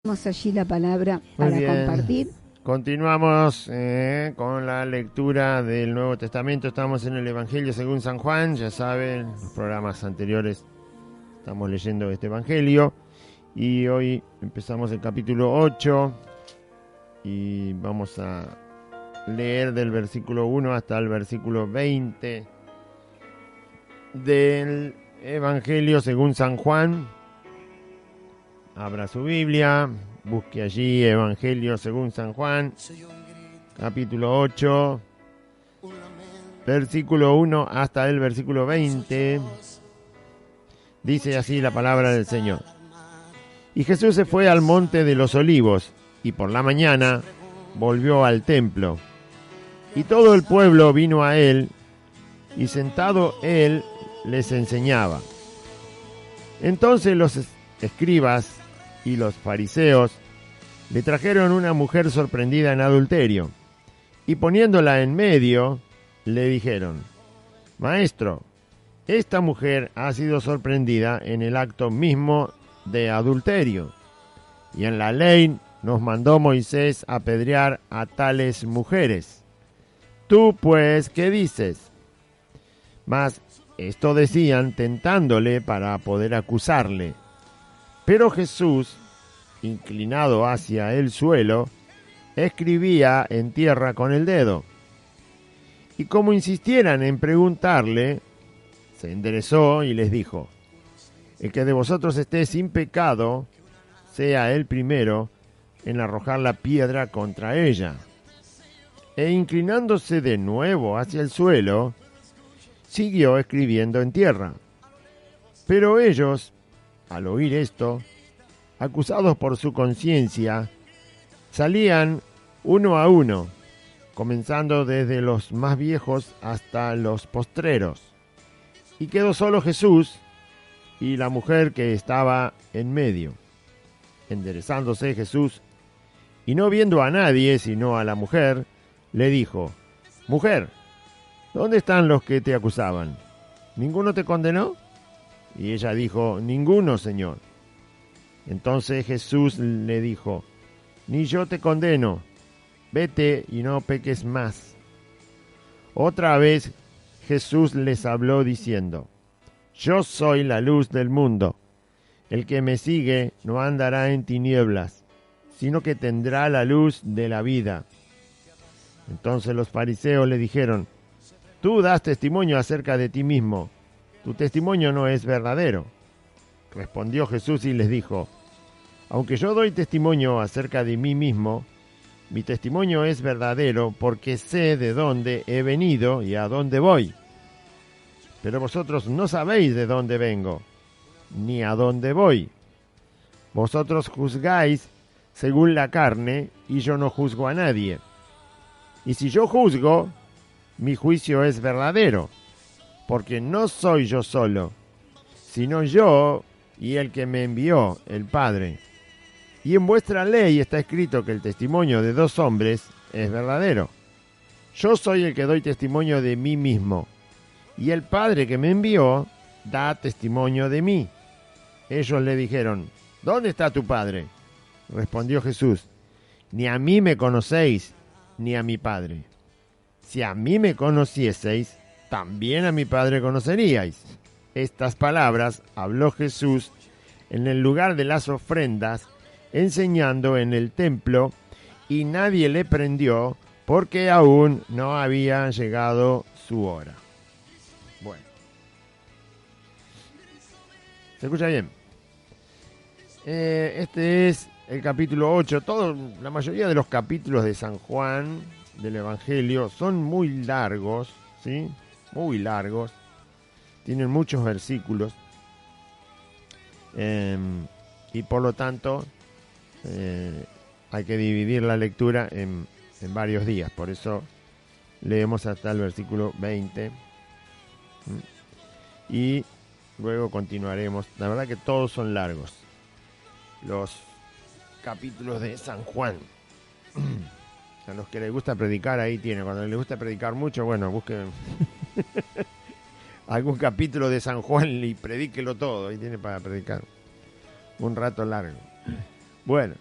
Tenemos allí la palabra Muy para bien. compartir. Continuamos con la lectura del Nuevo Testamento. Estamos en el Evangelio según San Juan. Ya saben, los programas anteriores estamos leyendo este Evangelio. Y hoy empezamos el capítulo 8 y vamos a leer del versículo 1 hasta el versículo 20 del Evangelio según San Juan. Abra su Biblia, busque allí Evangelio según San Juan, capítulo 8, versículo 1 hasta el versículo 20. Dice así la palabra del Señor. Y Jesús se fue al monte de los olivos, y por la mañana volvió al templo. Y todo el pueblo vino a él, y sentado él les enseñaba. Entonces los escribas y los fariseos le trajeron una mujer sorprendida en adulterio, y poniéndola en medio, le dijeron: Maestro, esta mujer ha sido sorprendida en el acto mismo de adulterio, y en la ley nos mandó Moisés apedrear a tales mujeres. Tú, pues, ¿qué dices? Mas esto decían tentándole para poder acusarle. Pero Jesús, inclinado hacia el suelo, escribía en tierra con el dedo. Y como insistieran en preguntarle, se enderezó y les dijo: El que de vosotros esté sin pecado, sea el primero en arrojar la piedra contra ella. E inclinándose de nuevo hacia el suelo, siguió escribiendo en tierra. Pero ellos, al oír esto, acusados por su conciencia, salían uno a uno, comenzando desde los más viejos hasta los postreros. Y quedó solo Jesús y la mujer que estaba en medio. Enderezándose Jesús, y no viendo a nadie sino a la mujer, le dijo: Mujer, ¿dónde están los que te acusaban? ¿Ninguno te condenó? Y ella dijo: Ninguno, Señor. Entonces Jesús le dijo: Ni yo te condeno, vete y no peques más. Otra vez Jesús les habló diciendo: Yo soy la luz del mundo. El que me sigue no andará en tinieblas, sino que tendrá la luz de la vida. Entonces los fariseos le dijeron: Tú das testimonio acerca de ti mismo. Tu testimonio no es verdadero. Respondió Jesús y les dijo: Aunque yo doy testimonio acerca de mí mismo, mi testimonio es verdadero porque sé de dónde he venido y a dónde voy. Pero vosotros no sabéis de dónde vengo, ni a dónde voy. Vosotros juzgáis según la carne, y yo no juzgo a nadie. Y si yo juzgo, mi juicio es verdadero, porque no soy yo solo, sino yo y el que me envió, el Padre. Y en vuestra ley está escrito que el testimonio de dos hombres es verdadero. Yo soy el que doy testimonio de mí mismo, y el Padre que me envió da testimonio de mí. Ellos le dijeron: ¿Dónde está tu Padre? Respondió Jesús: Ni a mí me conocéis, ni a mi Padre. Si a mí me conocieseis, también a mi Padre conoceríais. Estas palabras habló Jesús en el lugar de las ofrendas, enseñando en el templo, y nadie le prendió porque aún no había llegado su hora. Bueno, ¿se escucha bien? Este es el capítulo 8. La mayoría de los capítulos de San Juan, del Evangelio, son muy largos, ¿sí? Muy largos. Tienen muchos versículos. Y por lo tanto, hay que dividir la lectura en varios días. Por eso leemos hasta el versículo 20. Y luego continuaremos. La verdad que todos son largos los capítulos de San Juan. A los que les gusta predicar, ahí tiene. Cuando les gusta predicar mucho, bueno, busquen algún capítulo de San Juan y predíquelo todo. Ahí tiene para predicar un rato largo. Bueno,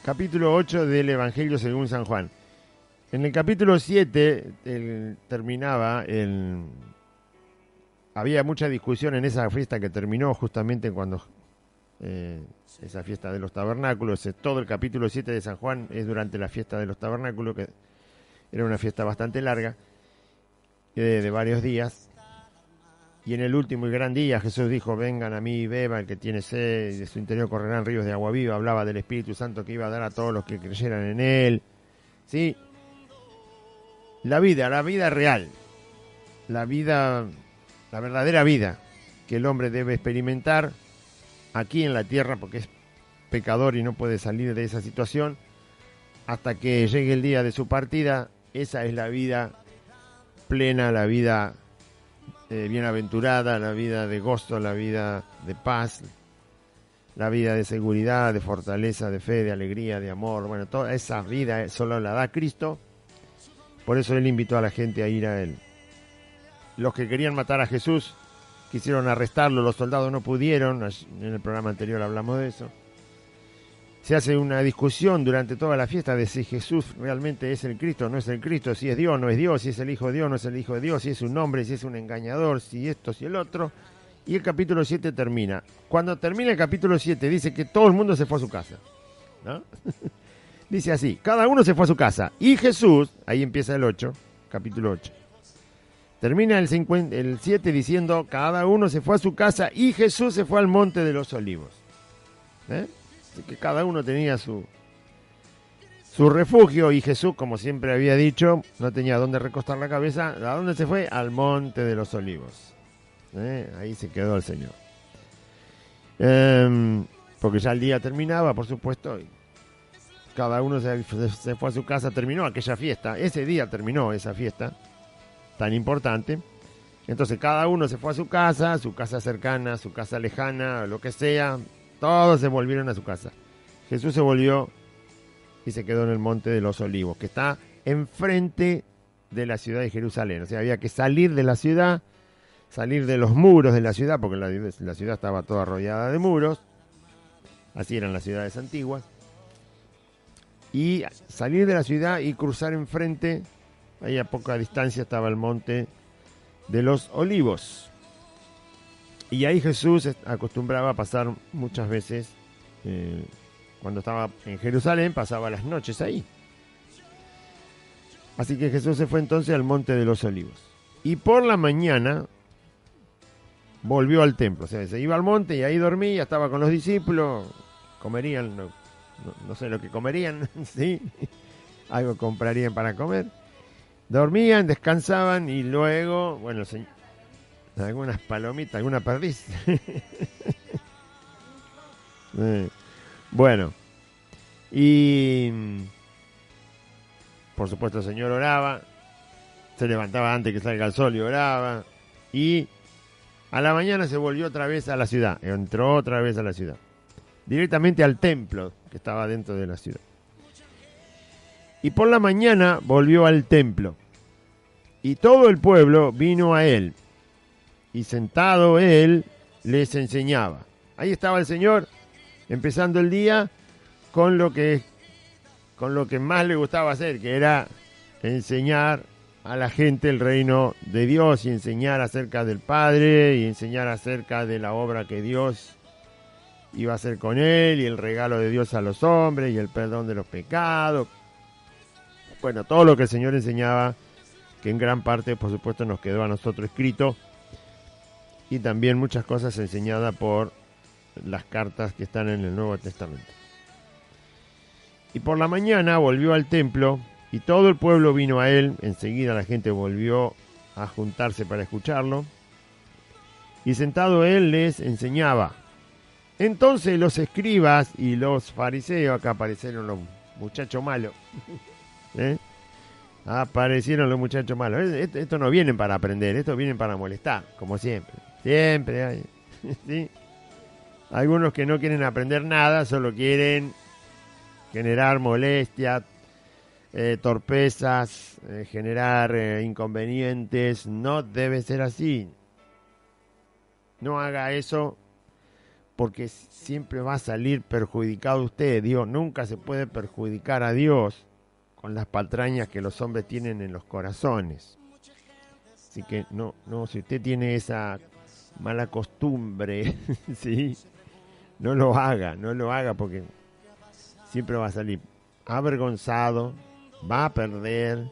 Capítulo 8 del Evangelio según San Juan. En el capítulo 7 había mucha discusión en esa fiesta que terminó justamente cuando esa fiesta de los tabernáculos. Todo el capítulo 7 de San Juan es durante la fiesta de los tabernáculos, que era una fiesta bastante larga, de varios días. Y en el último y gran día Jesús dijo: vengan a mí y beba el que tiene sed, y de su interior correrán ríos de agua viva. Hablaba del Espíritu Santo que iba a dar a todos los que creyeran en él. ¿Sí? La vida real, la verdadera vida que el hombre debe experimentar aquí en la tierra, porque es pecador y no puede salir de esa situación hasta que llegue el día de su partida. Esa es la vida plena, la vida bienaventurada, la vida de gozo, la vida de paz, la vida de seguridad, de fortaleza, de fe, de alegría, de amor. Bueno, toda esa vida solo la da Cristo. Por eso él invitó a la gente a ir a él. Los que querían matar a Jesús quisieron arrestarlo, los soldados no pudieron. En el programa anterior hablamos de eso. Se hace una discusión durante toda la fiesta de si Jesús realmente es el Cristo o no es el Cristo, si es Dios, no es Dios, si es el Hijo de Dios, no es el Hijo de Dios, si es un hombre, si es un engañador, si esto, si el otro. Y el capítulo 7 termina. Cuando termina el capítulo 7 dice que todo el mundo se fue a su casa, ¿no? Dice así: cada uno se fue a su casa. Y Jesús, ahí empieza el 8, capítulo 8. Termina el 7 diciendo: cada uno se fue a su casa y Jesús se fue al monte de los olivos. Así que cada uno tenía su refugio, y Jesús, como siempre había dicho, no tenía dónde recostar la cabeza. ¿A dónde se fue? Al monte de los olivos. Ahí se quedó el Señor. Porque ya el día terminaba, por supuesto, y cada uno se fue a su casa. Terminó aquella fiesta, ese día terminó esa fiesta tan importante. Entonces cada uno se fue a su casa cercana, su casa lejana, lo que sea. Todos se volvieron a su casa. Jesús se volvió y se quedó en el monte de los olivos, que está enfrente de la ciudad de Jerusalén. O sea, había que salir de la ciudad, salir de los muros de la ciudad, porque la ciudad estaba toda rodeada de muros. Así eran las ciudades antiguas. Y salir de la ciudad y cruzar enfrente, ahí a poca distancia estaba el monte de los olivos. Y ahí Jesús acostumbraba a pasar muchas veces, cuando estaba en Jerusalén, pasaba las noches ahí. Así que Jesús se fue entonces al monte de los olivos. Y por la mañana volvió al templo. O sea, se iba al monte y ahí dormía, estaba con los discípulos, comerían, no sé lo que comerían, ¿sí? Algo comprarían para comer. Dormían, descansaban y luego, bueno, algunas palomitas, alguna perdiz. Bueno, y por supuesto el Señor oraba, se levantaba antes que salga el sol y oraba, y a la mañana se volvió otra vez a la ciudad, entró otra vez a la ciudad, directamente al templo que estaba dentro de la ciudad. Y por la mañana volvió al templo, y todo el pueblo vino a él, y sentado él les enseñaba. Ahí estaba el Señor, empezando el día con lo que más le gustaba hacer, que era enseñar a la gente el reino de Dios, y enseñar acerca del Padre, y enseñar acerca de la obra que Dios iba a hacer con él, y el regalo de Dios a los hombres, y el perdón de los pecados. Bueno, todo lo que el Señor enseñaba, que en gran parte, por supuesto, nos quedó a nosotros escrito, y también muchas cosas enseñadas por las cartas que están en el Nuevo Testamento. Y por la mañana volvió al templo, y todo el pueblo vino a él. Enseguida la gente volvió a juntarse para escucharlo, y sentado él les enseñaba. Entonces los escribas y los fariseos, acá aparecieron los muchachos malos, aparecieron los muchachos malos. Estos no vienen para aprender, estos vienen para molestar, como siempre. Siempre hay, ¿sí? Algunos que no quieren aprender nada, solo quieren generar molestia, torpezas, generar inconvenientes. No debe ser así. No haga eso, porque siempre va a salir perjudicado usted. Dios nunca se puede perjudicar a Dios con las patrañas que los hombres tienen en los corazones. Así que no, si usted tiene esa mala costumbre, ¿sí? No lo haga porque siempre va a salir avergonzado, va a perder,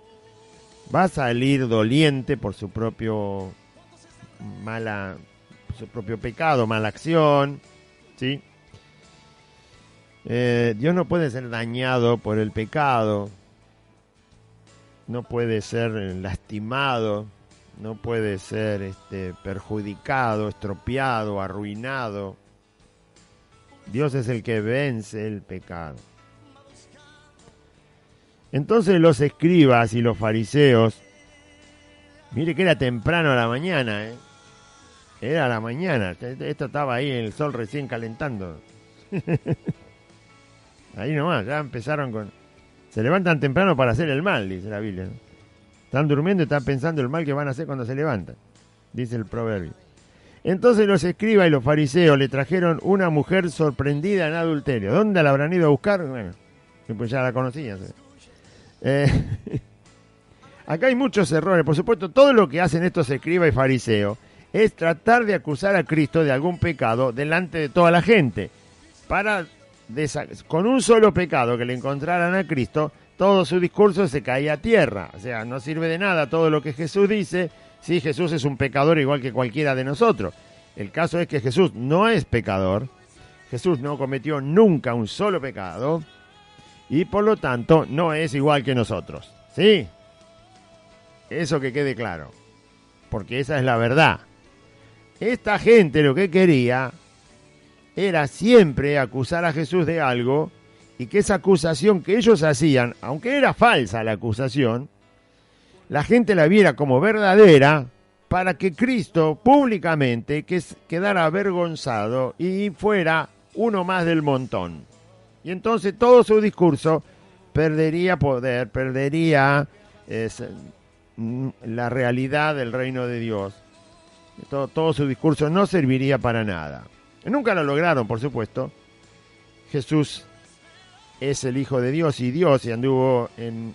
va a salir doliente por su propio pecado, mala acción, ¿sí? Dios no puede ser dañado por el pecado, no puede ser lastimado, no puede ser perjudicado, estropeado, arruinado. Dios es el que vence el pecado. Entonces los escribas y los fariseos, mire que era temprano a la mañana, era a la mañana, esto estaba ahí, el sol recién calentando. Ahí nomás, ya empezaron con... Se levantan temprano para hacer el mal, dice la Biblia, ¿no? Están durmiendo y están pensando el mal que van a hacer cuando se levantan, dice el proverbio. Entonces los escribas y los fariseos le trajeron una mujer sorprendida en adulterio. ¿Dónde la habrán ido a buscar? Bueno, pues ya la conocían. Acá hay muchos errores. Por supuesto, todo lo que hacen estos escribas y fariseos es tratar de acusar a Cristo de algún pecado delante de toda la gente. Con un solo pecado que le encontraran a Cristo, todo su discurso se caía a tierra. O sea, no sirve de nada todo lo que Jesús dice. Sí, Jesús es un pecador igual que cualquiera de nosotros. El caso es que Jesús no es pecador. Jesús no cometió nunca un solo pecado. Y por lo tanto no es igual que nosotros. ¿Sí? Eso que quede claro. Porque esa es la verdad. Esta gente lo que quería era siempre acusar a Jesús de algo y que esa acusación que ellos hacían, aunque era falsa la acusación, la gente la viera como verdadera para que Cristo públicamente quedara avergonzado y fuera uno más del montón. Y entonces todo su discurso perdería poder, perdería la realidad del reino de Dios. Todo su discurso no serviría para nada. Nunca lo lograron, por supuesto. Jesús es el Hijo de Dios y Dios, y anduvo en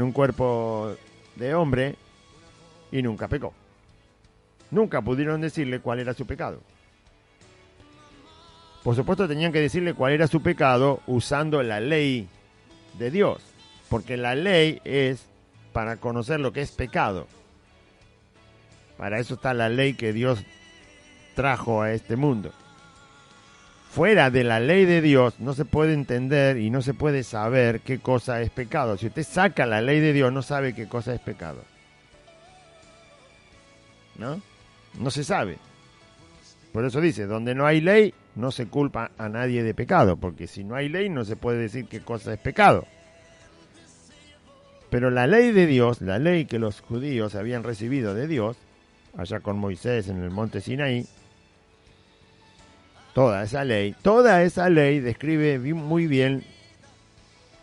un cuerpo de hombre y nunca pecó. Nunca pudieron decirle cuál era su pecado. Por supuesto tenían que decirle cuál era su pecado usando la ley de Dios, porque la ley es para conocer lo que es pecado. Para eso está la ley que Dios trajo a este mundo. Fuera de la ley de Dios no se puede entender y no se puede saber qué cosa es pecado. Si usted saca la ley de Dios, no sabe qué cosa es pecado. ¿No? No se sabe. Por eso dice, donde no hay ley, no se culpa a nadie de pecado, porque si no hay ley, no se puede decir qué cosa es pecado. Pero la ley de Dios, la ley que los judíos habían recibido de Dios, allá con Moisés en el monte Sinaí, toda esa ley describe muy bien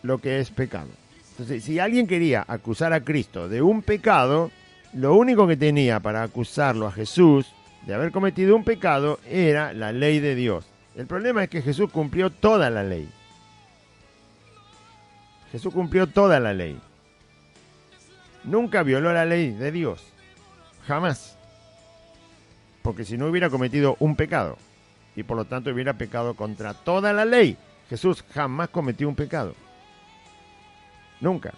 lo que es pecado. Entonces, si alguien quería acusar a Cristo de un pecado, lo único que tenía para acusarlo a Jesús de haber cometido un pecado era la ley de Dios. El problema es que Jesús cumplió toda la ley. Jesús cumplió toda la ley. Nunca violó la ley de Dios. Jamás. Porque si no hubiera cometido un pecado y por lo tanto hubiera pecado contra toda la ley, Jesús jamás cometió un pecado. Nunca.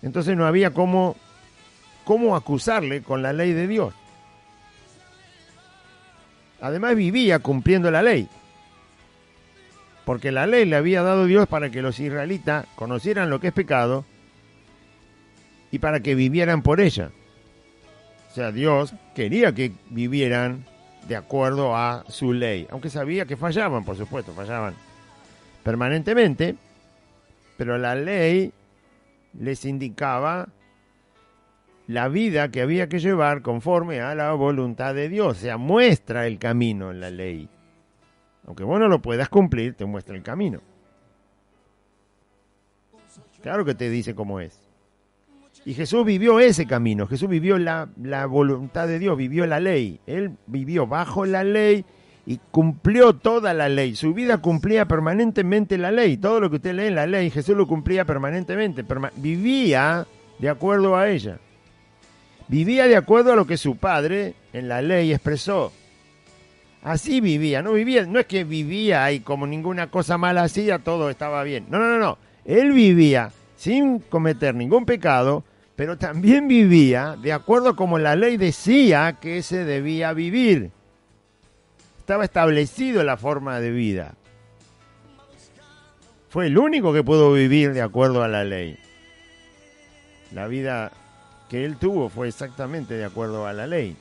Entonces no había cómo acusarle con la ley de Dios. Además vivía cumpliendo la ley. Porque la ley le había dado Dios para que los israelitas conocieran lo que es pecado y para que vivieran por ella. O sea, Dios quería que vivieran de acuerdo a su ley. Aunque sabía que fallaban, por supuesto, fallaban permanentemente. Pero la ley les indicaba la vida que había que llevar conforme a la voluntad de Dios. O sea, muestra el camino en la ley. Aunque vos no lo puedas cumplir, te muestra el camino. Claro que te dice cómo es. Y Jesús vivió ese camino. Jesús vivió la voluntad de Dios, vivió la ley. Él vivió bajo la ley y cumplió toda la ley. Su vida cumplía permanentemente la ley. Todo lo que usted lee en la ley, Jesús lo cumplía permanentemente. Vivía de acuerdo a ella. Vivía de acuerdo a lo que su padre en la ley expresó. Así vivía, no es que vivía y como ninguna cosa mala hacía, todo estaba bien. No. Él vivía sin cometer ningún pecado, pero también vivía de acuerdo a como la ley decía que se debía vivir. Estaba establecido la forma de vida. Fue el único que pudo vivir de acuerdo a la ley. La vida que él tuvo fue exactamente de acuerdo a la ley.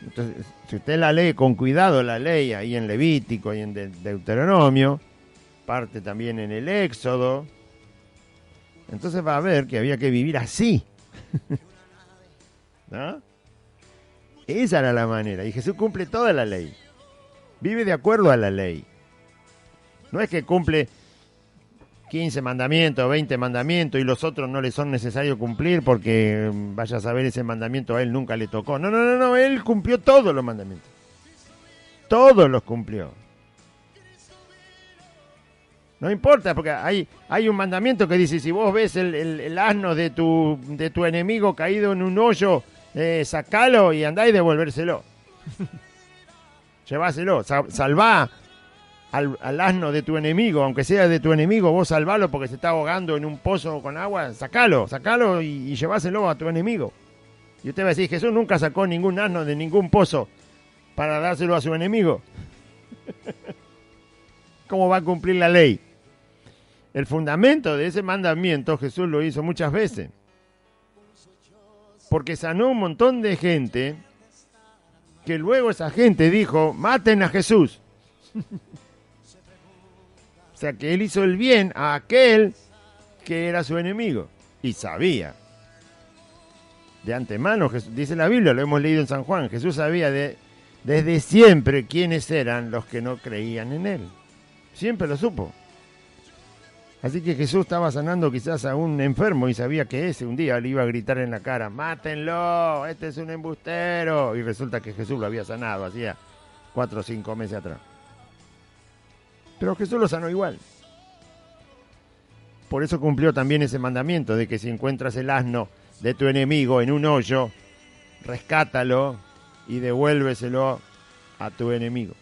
Entonces, si usted la lee con cuidado, la ley ahí en Levítico y en Deuteronomio, parte también en el Éxodo, entonces va a ver que había que vivir así. ¿No? Esa era la manera. Y Jesús cumple toda la ley. Vive de acuerdo a la ley. No es que cumple 15 mandamientos, 20 mandamientos y los otros no le son necesarios cumplir porque vaya a saber ese mandamiento a él nunca le tocó. No, él cumplió todos los mandamientos. Todos los cumplió. No importa, porque hay un mandamiento que dice, si vos ves el asno de tu enemigo caído en un hoyo, sacalo y andá y devolvérselo. Lleváselo, salvá al asno de tu enemigo, aunque sea de tu enemigo, vos salvalo porque se está ahogando en un pozo con agua, sacalo y lleváselo a tu enemigo. Y usted va a decir, Jesús nunca sacó ningún asno de ningún pozo para dárselo a su enemigo. ¿Cómo va a cumplir la ley? El fundamento de ese mandamiento Jesús lo hizo muchas veces. Porque sanó un montón de gente que luego esa gente dijo, maten a Jesús. O sea que él hizo el bien a aquel que era su enemigo. Y sabía. De antemano, dice la Biblia, lo hemos leído en San Juan, Jesús sabía desde siempre quiénes eran los que no creían en él. Siempre lo supo. Así que Jesús estaba sanando quizás a un enfermo y sabía que ese un día le iba a gritar en la cara, mátenlo, este es un embustero. Y resulta que Jesús lo había sanado hacía 4 o 5 meses atrás. Pero Jesús lo sanó igual. Por eso cumplió también ese mandamiento de que si encuentras el asno de tu enemigo en un hoyo, rescátalo y devuélveselo a tu enemigo.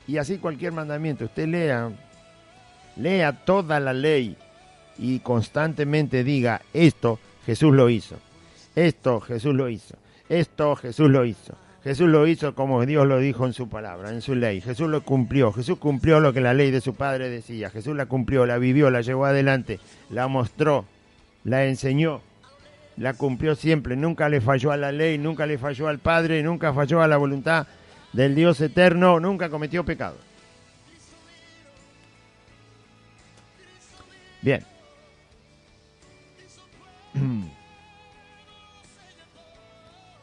Y así cualquier mandamiento, usted lea toda la ley y constantemente diga, esto Jesús lo hizo, esto Jesús lo hizo, esto Jesús lo hizo. Jesús lo hizo como Dios lo dijo en su palabra, en su ley. Jesús lo cumplió. Jesús cumplió lo que la ley de su padre decía. Jesús la cumplió, la vivió, la llevó adelante, la mostró, la enseñó, la cumplió siempre. Nunca le falló a la ley, nunca le falló al Padre, nunca falló a la voluntad del Dios eterno, nunca cometió pecado. Bien.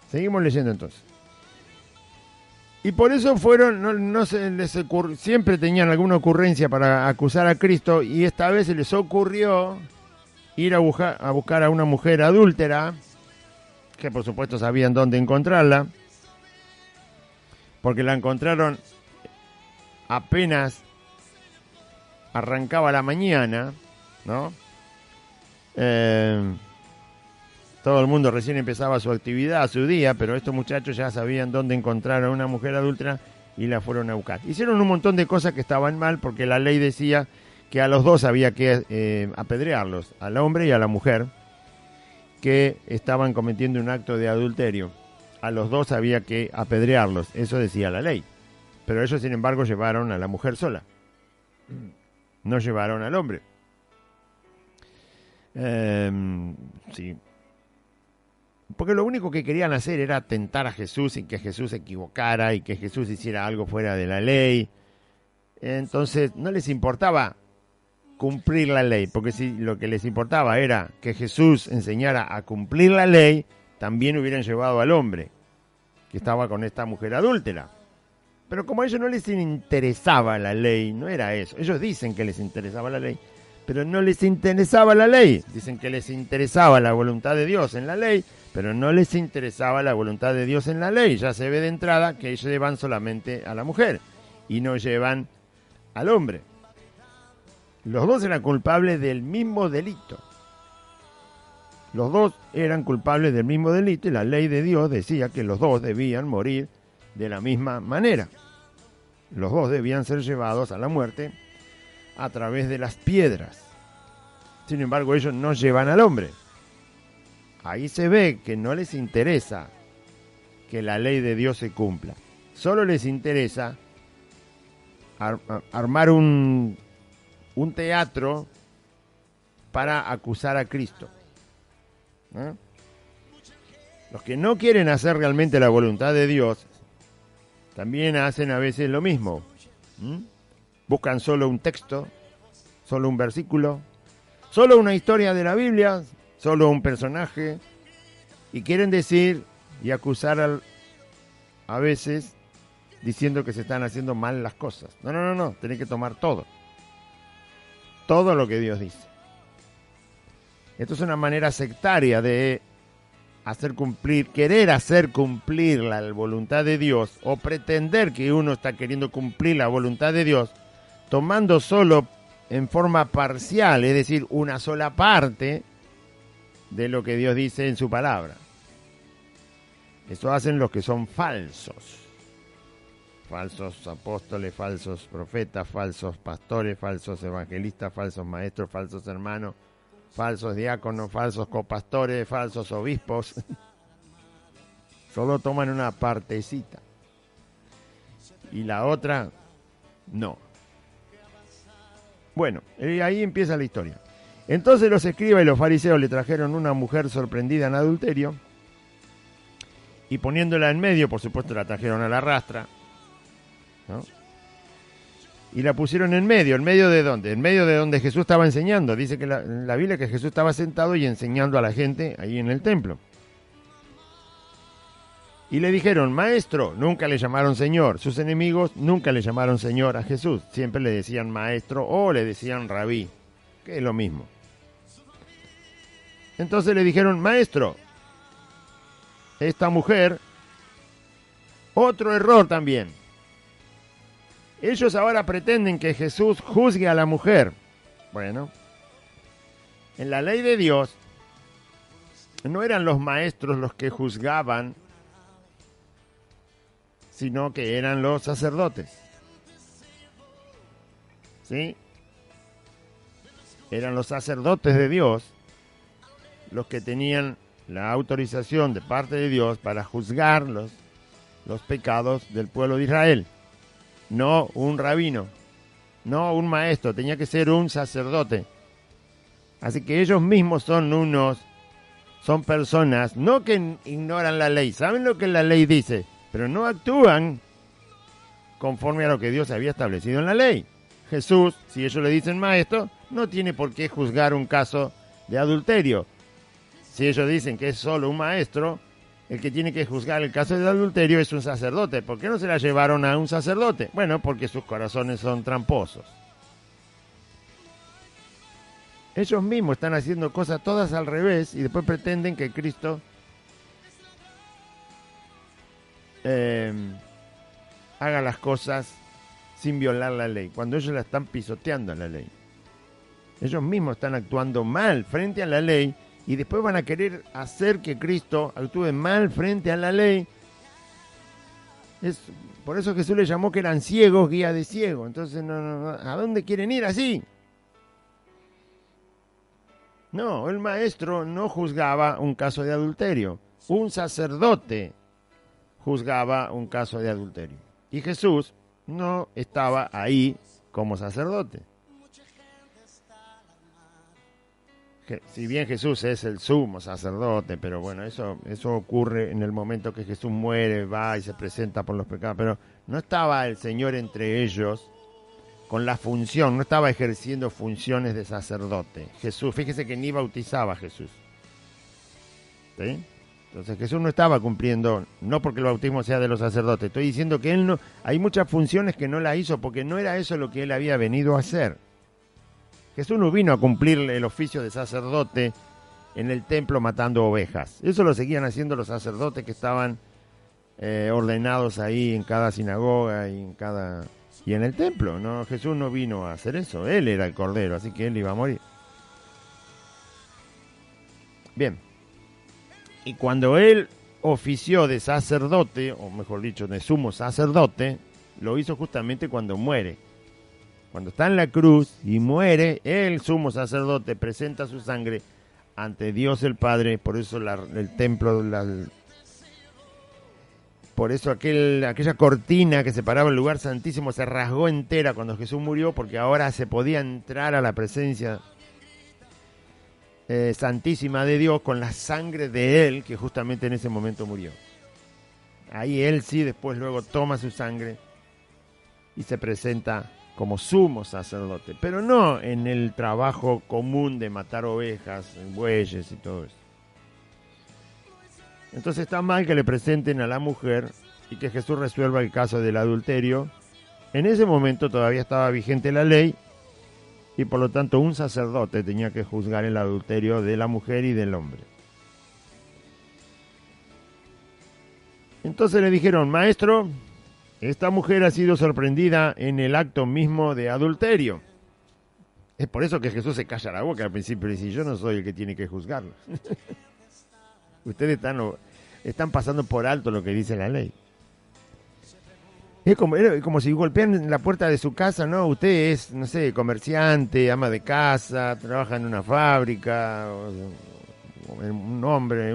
Seguimos leyendo entonces. Y por eso fueron, no se les siempre tenían alguna ocurrencia para acusar a Cristo y esta vez se les ocurrió ir a buscar a una mujer adúltera, que por supuesto sabían dónde encontrarla, porque la encontraron apenas arrancaba la mañana, ¿no? Todo el mundo recién empezaba su actividad, su día, pero estos muchachos ya sabían dónde encontrar a una mujer adúltera y la fueron a buscar. Hicieron un montón de cosas que estaban mal porque la ley decía que a los dos había que apedrearlos, al hombre y a la mujer, que estaban cometiendo un acto de adulterio. A los dos había que apedrearlos, eso decía la ley. Pero ellos, sin embargo, llevaron a la mujer sola. No llevaron al hombre. Sí. Porque lo único que querían hacer era tentar a Jesús y que Jesús se equivocara y que Jesús hiciera algo fuera de la ley. Entonces no les importaba cumplir la ley, porque si lo que les importaba era que Jesús enseñara a cumplir la ley, también hubieran llevado al hombre que estaba con esta mujer adúltera. Pero como a ellos no les interesaba la ley, no era eso. Ellos dicen que les interesaba la ley, pero no les interesaba la ley. Dicen que les interesaba la voluntad de Dios en la ley, pero no les interesaba la voluntad de Dios en la ley. Ya se ve de entrada que ellos llevan solamente a la mujer y no llevan al hombre. Los dos eran culpables del mismo delito. Los dos eran culpables del mismo delito y la ley de Dios decía que los dos debían morir de la misma manera. Los dos debían ser llevados a la muerte a través de las piedras. Sin embargo, ellos no llevan al hombre. Ahí se ve que no les interesa que la ley de Dios se cumpla. Solo les interesa armar un teatro para acusar a Cristo. ¿Eh? Los que no quieren hacer realmente la voluntad de Dios también hacen a veces lo mismo. Buscan solo un texto, solo un versículo, solo una historia de la Biblia, solo un personaje, y quieren decir y acusar a veces diciendo que se están haciendo mal las cosas. No, tienen que tomar todo lo que Dios dice. Esto es una manera sectaria de querer hacer cumplir la voluntad de Dios, o pretender que uno está queriendo cumplir la voluntad de Dios, tomando solo en forma parcial, es decir, una sola parte de lo que Dios dice en su palabra. Eso hacen los que son falsos. Falsos apóstoles, falsos profetas, falsos pastores, falsos evangelistas, falsos maestros, falsos hermanos, falsos diáconos, falsos copastores, falsos obispos. Solo toman una partecita y la otra no. Bueno, ahí empieza la historia. Entonces los escribas y los fariseos le trajeron una mujer sorprendida en adulterio y poniéndola en medio, por supuesto la trajeron a la rastra, ¿no? Y la pusieron en medio de ¿dónde? En medio de donde Jesús estaba enseñando. Dice que la Biblia que Jesús estaba sentado y enseñando a la gente ahí en el templo. Y le dijeron, maestro, nunca le llamaron Señor. Sus enemigos nunca le llamaron Señor a Jesús. Siempre le decían maestro o le decían rabí, que es lo mismo. Entonces le dijeron, maestro, esta mujer, otro error también. Ellos ahora pretenden que Jesús juzgue a la mujer. Bueno, en la ley de Dios no eran los maestros los que juzgaban, sino que eran los sacerdotes. ¿Sí? Eran los sacerdotes de Dios los que tenían la autorización de parte de Dios para juzgar los pecados del pueblo de Israel. No un rabino, no un maestro, tenía que ser un sacerdote. Así que ellos mismos son personas, no que ignoran la ley, saben lo que la ley dice, pero no actúan conforme a lo que Dios había establecido en la ley. Jesús, si ellos le dicen maestro, no tiene por qué juzgar un caso de adulterio. Si ellos dicen que es solo un maestro, el que tiene que juzgar el caso de adulterio es un sacerdote. ¿Por qué no se la llevaron a un sacerdote? Bueno, porque sus corazones son tramposos. Ellos mismos están haciendo cosas todas al revés y después pretenden que Cristo haga las cosas sin violar la ley, cuando ellos la están pisoteando la ley. Ellos mismos están actuando mal frente a la ley y después van a querer hacer que Cristo actúe mal frente a la ley. Por eso Jesús les llamó que eran ciegos, guía de ciego. Entonces, no, ¿a dónde quieren ir así? No, el maestro no juzgaba un caso de adulterio. Un sacerdote juzgaba un caso de adulterio. Y Jesús no estaba ahí como sacerdote. Si bien Jesús es el sumo sacerdote, pero bueno, eso ocurre en el momento que Jesús muere, va y se presenta por los pecados, pero no estaba el Señor entre ellos con la función, no estaba ejerciendo funciones de sacerdote. Jesús, fíjese que ni bautizaba a Jesús. ¿Sí? Entonces Jesús no estaba cumpliendo, no porque el bautismo sea de los sacerdotes, estoy diciendo que él no, hay muchas funciones que no la hizo porque no era eso lo que él había venido a hacer. Jesús no vino a cumplir el oficio de sacerdote en el templo matando ovejas. Eso lo seguían haciendo los sacerdotes que estaban ordenados ahí en cada sinagoga y en el templo. No, Jesús no vino a hacer eso. Él era el Cordero, así que él iba a morir. Bien. Y cuando él ofició de sacerdote, o mejor dicho, de sumo sacerdote, lo hizo justamente cuando muere. Cuando está en la cruz y muere, el sumo sacerdote presenta su sangre ante Dios el Padre. Por eso el templo, por eso aquella cortina que separaba el lugar santísimo se rasgó entera cuando Jesús murió, porque ahora se podía entrar a la presencia santísima de Dios con la sangre de Él, que justamente en ese momento murió. Ahí Él sí después luego toma su sangre y se presenta como sumo sacerdote, pero no en el trabajo común de matar ovejas, bueyes y todo eso. Entonces está mal que le presenten a la mujer y que Jesús resuelva el caso del adulterio. En ese momento todavía estaba vigente la ley y por lo tanto un sacerdote tenía que juzgar el adulterio de la mujer y del hombre. Entonces le dijeron: maestro, esta mujer ha sido sorprendida en el acto mismo de adulterio. Es por eso que Jesús se calla la boca al principio y dice: yo no soy el que tiene que juzgarlo. Ustedes están pasando por alto lo que dice la ley. Es como si golpean en la puerta de su casa, ¿no? Usted es, no sé, comerciante, ama de casa, trabaja en una fábrica, o un hombre,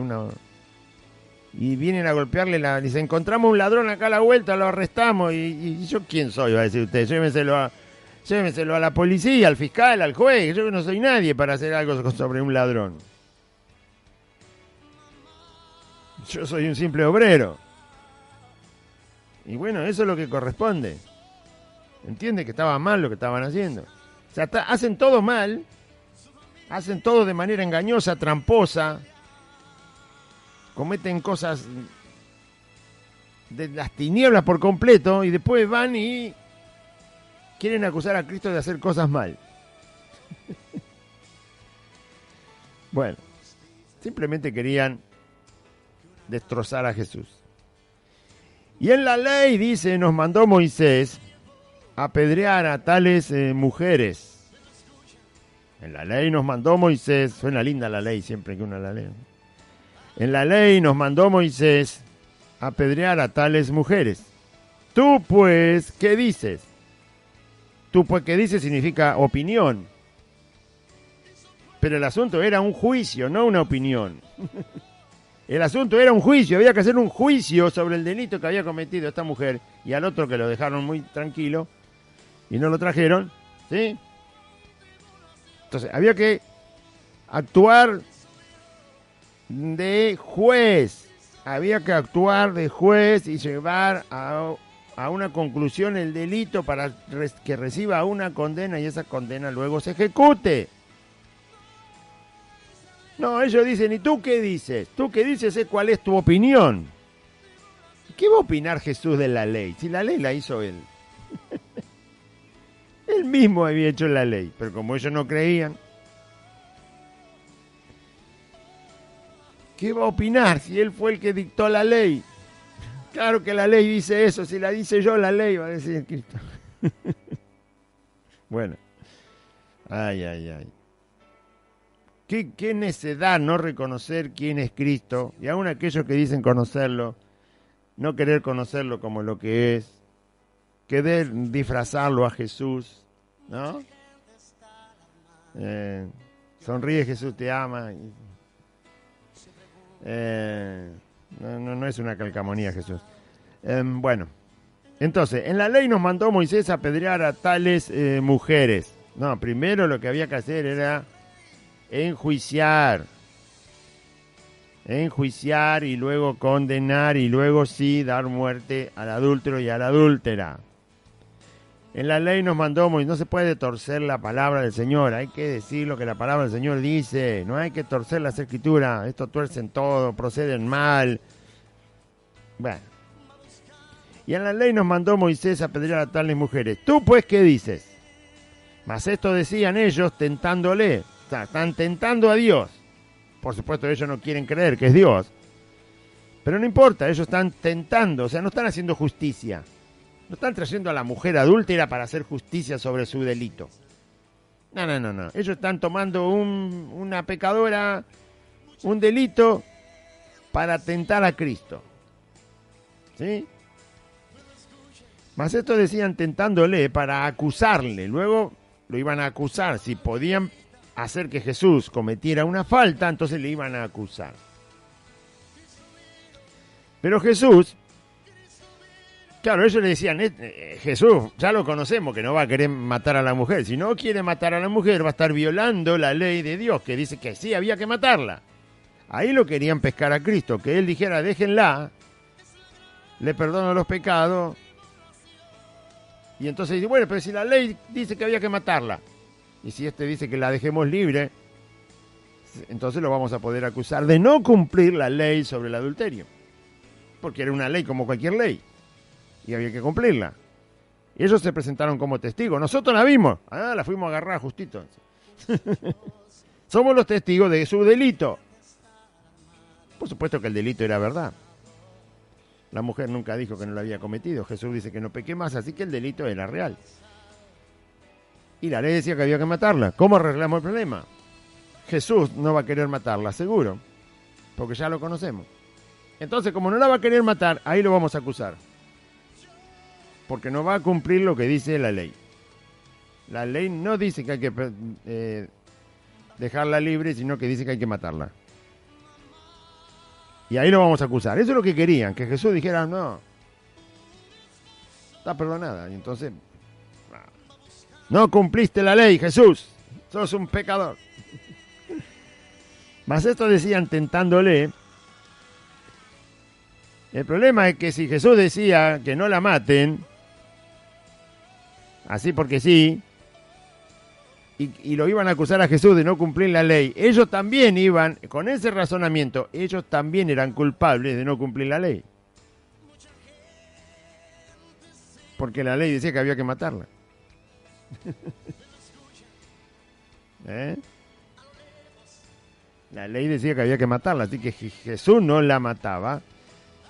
y vienen a golpearle, dice: encontramos un ladrón acá a la vuelta, lo arrestamos. ¿Y yo quién soy? Va a decir usted: llévenselo a la policía, al fiscal, al juez. Yo no soy nadie para hacer algo sobre un ladrón. Yo soy un simple obrero. Y bueno, eso es lo que corresponde. Entiende que estaba mal lo que estaban haciendo. O sea, hacen todo mal, hacen todo de manera engañosa, tramposa, cometen cosas de las tinieblas por completo y después van y quieren acusar a Cristo de hacer cosas mal. Bueno, simplemente querían destrozar a Jesús. Y en la ley, dice, nos mandó Moisés apedrear a tales mujeres. En la ley nos mandó Moisés, suena linda la ley siempre que uno la lee. En la ley nos mandó Moisés apedrear a tales mujeres. Tú pues, ¿qué dices? Tú pues, ¿qué dices? Significa opinión. Pero el asunto era un juicio, no una opinión. El asunto era un juicio, había que hacer un juicio sobre el delito que había cometido esta mujer y al otro que lo dejaron muy tranquilo y no lo trajeron, ¿sí? Entonces, había que actuar de juez, y llevar a una conclusión el delito para que reciba una condena y esa condena luego se ejecute. No, ellos dicen: ¿y tú qué dices? ¿Tú qué dices? ¿Cuál es tu opinión? ¿Qué va a opinar Jesús de la ley? Si la ley la hizo él. Él mismo había hecho la ley, pero como ellos no creían, ¿qué va a opinar si él fue el que dictó la ley? Claro que la ley dice eso, si la dice yo, la ley, va a decir Cristo. Bueno, ay. Qué necedad no reconocer quién es Cristo, y aún aquellos que dicen conocerlo, no querer conocerlo como lo que es, querer disfrazarlo a Jesús, ¿no? Sonríe, Jesús te ama. No es una calcamonía, Jesús. Bueno, entonces, en la ley nos mandó Moisés a apedrear a tales mujeres. No, primero lo que había que hacer era enjuiciar y luego condenar y luego sí dar muerte al adúltero y a la adúltera. En la ley nos mandó Moisés, no se puede torcer la palabra del Señor, hay que decir lo que la palabra del Señor dice, no hay que torcer las escrituras, esto tuercen todo, proceden mal. Bueno. Y en la ley nos mandó Moisés a apedrear a tales mujeres. ¿Tú pues qué dices? Mas esto decían ellos tentándole. O sea, están tentando a Dios. Por supuesto, ellos no quieren creer que es Dios. Pero no importa, ellos están tentando, o sea, no están haciendo justicia. No están trayendo a la mujer adúltera para hacer justicia sobre su delito. No. Ellos están tomando una pecadora, un delito, para tentar a Cristo. ¿Sí? Mas esto decían tentándole para acusarle. Luego lo iban a acusar. Si podían hacer que Jesús cometiera una falta, entonces le iban a acusar. Pero Jesús, claro, ellos le decían, Jesús, ya lo conocemos, que no va a querer matar a la mujer. Si no quiere matar a la mujer, va a estar violando la ley de Dios, que dice que sí, había que matarla. Ahí lo querían pescar a Cristo, que él dijera, déjenla, le perdono los pecados. Y entonces dice, bueno, pero si la ley dice que había que matarla, y si este dice que la dejemos libre, entonces lo vamos a poder acusar de no cumplir la ley sobre el adulterio. Porque era una ley como cualquier ley, y había que cumplirla. Y ellos se presentaron como testigos. Nosotros la vimos, la fuimos a agarrar justito. Somos los testigos de su delito. Por supuesto que el delito era verdad. La mujer nunca dijo que no lo había cometido. Jesús dice que no pequé más, así que el delito era real. Y la ley decía que había que matarla. ¿Cómo arreglamos el problema? Jesús no va a querer matarla, seguro, porque ya lo conocemos. Entonces, como no la va a querer matar, ahí lo vamos a acusar. Porque no va a cumplir lo que dice la ley. La ley no dice que hay que dejarla libre, sino que dice que hay que matarla. Y ahí lo vamos a acusar. Eso es lo que querían, que Jesús dijera, no, está perdonada. Y entonces, no cumpliste la ley, Jesús, sos un pecador. Mas esto decían tentándole. El problema es que si Jesús decía que no la maten, así porque sí, y lo iban a acusar a Jesús de no cumplir la ley, ellos también iban, con ese razonamiento, ellos también eran culpables de no cumplir la ley. Porque la ley decía que había que matarla. La ley decía que había que matarla, así que Jesús no la mataba.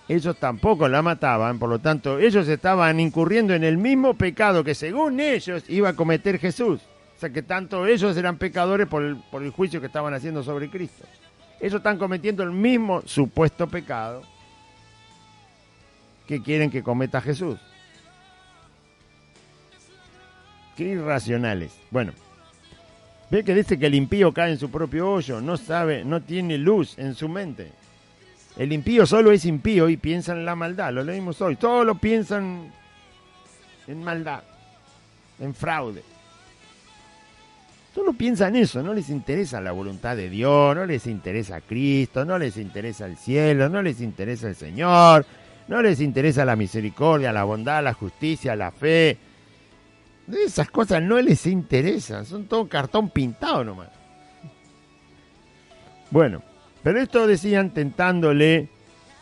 Ellos tampoco la mataban, por lo tanto, ellos estaban incurriendo en el mismo pecado que según ellos iba a cometer Jesús. O sea que tanto ellos eran pecadores por el juicio que estaban haciendo sobre Cristo. Ellos están cometiendo el mismo supuesto pecado que quieren que cometa Jesús. Qué irracionales. Bueno, ve que dice que el impío cae en su propio hoyo, no sabe, no tiene luz en su mente. El impío solo es impío y piensa en la maldad, lo leímos hoy. Solo piensan en maldad, en fraude. Solo piensan eso, no les interesa la voluntad de Dios, no les interesa Cristo, no les interesa el cielo, no les interesa el Señor, no les interesa la misericordia, la bondad, la justicia, la fe. Esas cosas no les interesan, son todo cartón pintado nomás. Bueno, pero esto decían tentándole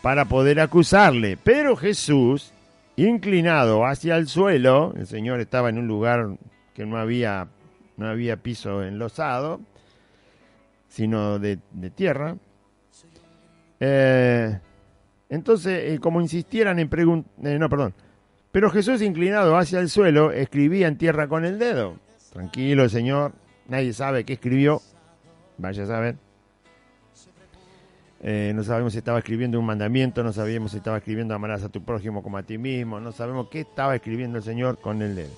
para poder acusarle. Pero Jesús, inclinado hacia el suelo, el Señor estaba en un lugar que no había piso enlosado, sino de tierra. Entonces, como insistieran en preguntar... Pero Jesús, inclinado hacia el suelo, escribía en tierra con el dedo. Tranquilo, Señor, nadie sabe qué escribió. Vaya a saber. No sabemos si estaba escribiendo un mandamiento, no sabíamos si estaba escribiendo amarás a tu prójimo como a ti mismo, no sabemos qué estaba escribiendo el Señor con el dedo.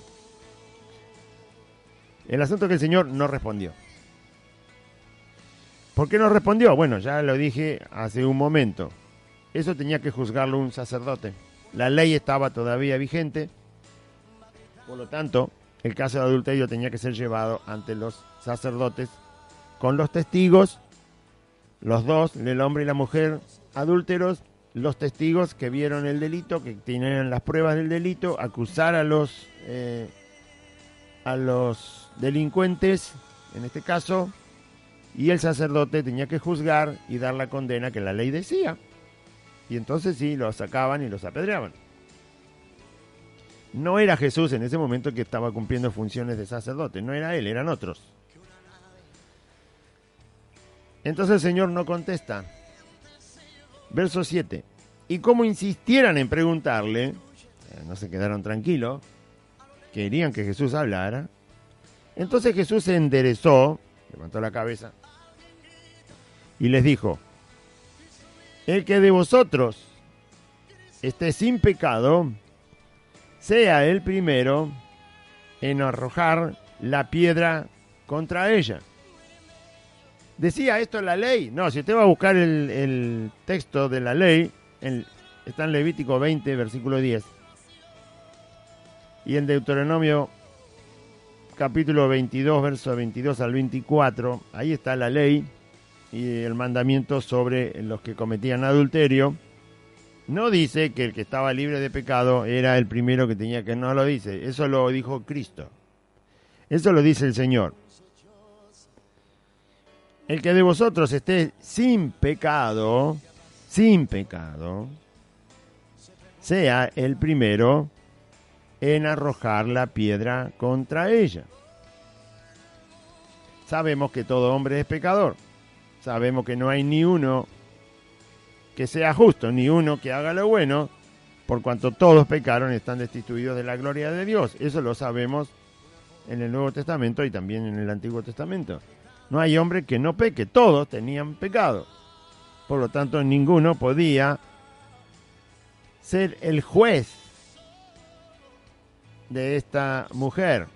El asunto es que el Señor no respondió. ¿Por qué no respondió? Bueno, ya lo dije hace un momento. Eso tenía que juzgarlo un sacerdote. La ley estaba todavía vigente, por lo tanto, el caso de adulterio tenía que ser llevado ante los sacerdotes con los testigos, los dos, el hombre y la mujer adúlteros, los testigos que vieron el delito, que tenían las pruebas del delito, acusar a los delincuentes, en este caso, y el sacerdote tenía que juzgar y dar la condena que la ley decía. Y entonces sí, los sacaban y los apedreaban. No era Jesús en ese momento que estaba cumpliendo funciones de sacerdote, no era él, eran otros. Entonces el Señor no contesta. Verso 7. Y como insistieran en preguntarle, no se quedaron tranquilos, querían que Jesús hablara. Entonces Jesús se enderezó, levantó la cabeza y les dijo: el que de vosotros esté sin pecado, sea el primero en arrojar la piedra contra ella. ¿Decía esto la ley? No, si usted va a buscar el texto de la ley, está en Levítico 20, versículo 10. Y en Deuteronomio capítulo 22, verso 22 al 24, ahí está la ley y el mandamiento sobre los que cometían adulterio. No dice que el que estaba libre de pecado era el primero que tenía que... No lo dice, eso lo dijo Cristo. Eso lo dice el Señor. El que de vosotros esté sin pecado, sea el primero en arrojar la piedra contra ella. Sabemos que todo hombre es pecador. Sabemos que no hay ni uno que sea justo, ni uno que haga lo bueno, por cuanto todos pecaron y están destituidos de la gloria de Dios. Eso lo sabemos en el Nuevo Testamento y también en el Antiguo Testamento. No hay hombre que no peque, todos tenían pecado. Por lo tanto, ninguno podía ser el juez de esta mujer.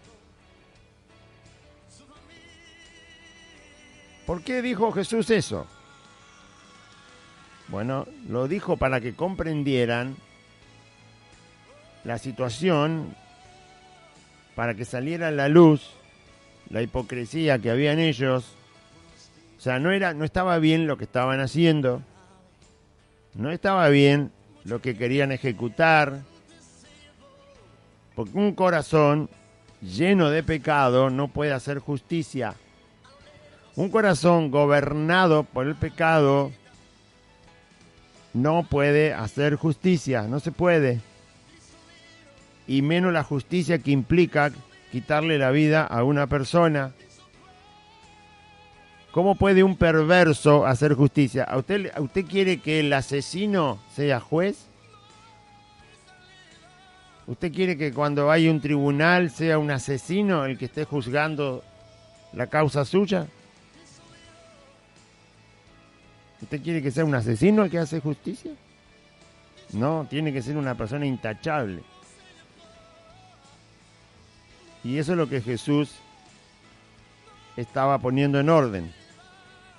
¿Por qué dijo Jesús eso? Bueno, lo dijo para que comprendieran la situación, para que saliera a la luz la hipocresía que había en ellos. O sea, no estaba bien lo que estaban haciendo, no estaba bien lo que querían ejecutar, porque un corazón lleno de pecado no puede hacer justicia. Un corazón gobernado por el pecado no puede hacer justicia, no se puede. Y menos la justicia que implica quitarle la vida a una persona. ¿Cómo puede un perverso hacer justicia? ¿A usted quiere que el asesino sea juez? ¿Usted quiere que cuando haya un tribunal sea un asesino el que esté juzgando la causa suya? ¿Usted quiere que sea un asesino el que hace justicia? No, tiene que ser una persona intachable. Y eso es lo que Jesús estaba poniendo en orden.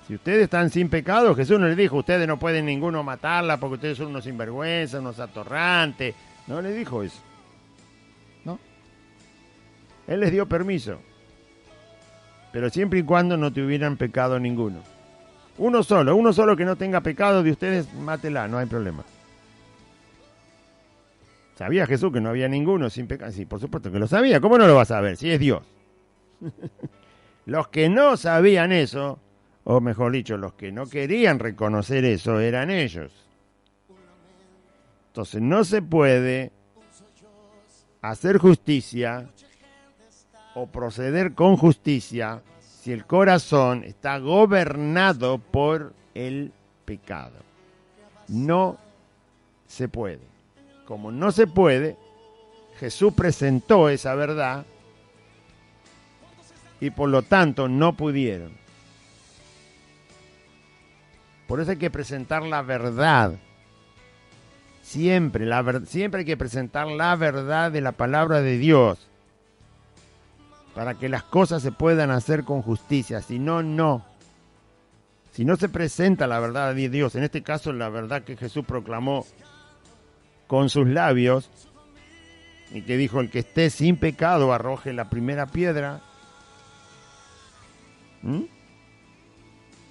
Si ustedes están sin pecado, Jesús no les dijo: ustedes no pueden ninguno matarla porque ustedes son unos sinvergüenzas, unos atorrantes. No les dijo eso. No. Él les dio permiso. Pero siempre y cuando no tuvieran pecado ninguno. Uno solo que no tenga pecado de ustedes, mátela, no hay problema. ¿Sabía Jesús que no había ninguno sin pecado? Sí, por supuesto que lo sabía. ¿Cómo no lo va a saber? Si es Dios. Los que no sabían eso, o mejor dicho, los que no querían reconocer eso, eran ellos. Entonces no se puede hacer justicia o proceder con justicia si el corazón está gobernado por el pecado. No se puede. Como no se puede, Jesús presentó esa verdad y por lo tanto no pudieron. Por eso hay que presentar la verdad. Siempre hay que presentar la verdad de la palabra de Dios para que las cosas se puedan hacer con justicia. Si no, no. Si no se presenta la verdad de Dios, en este caso la verdad que Jesús proclamó con sus labios, y que dijo: el que esté sin pecado arroje la primera piedra.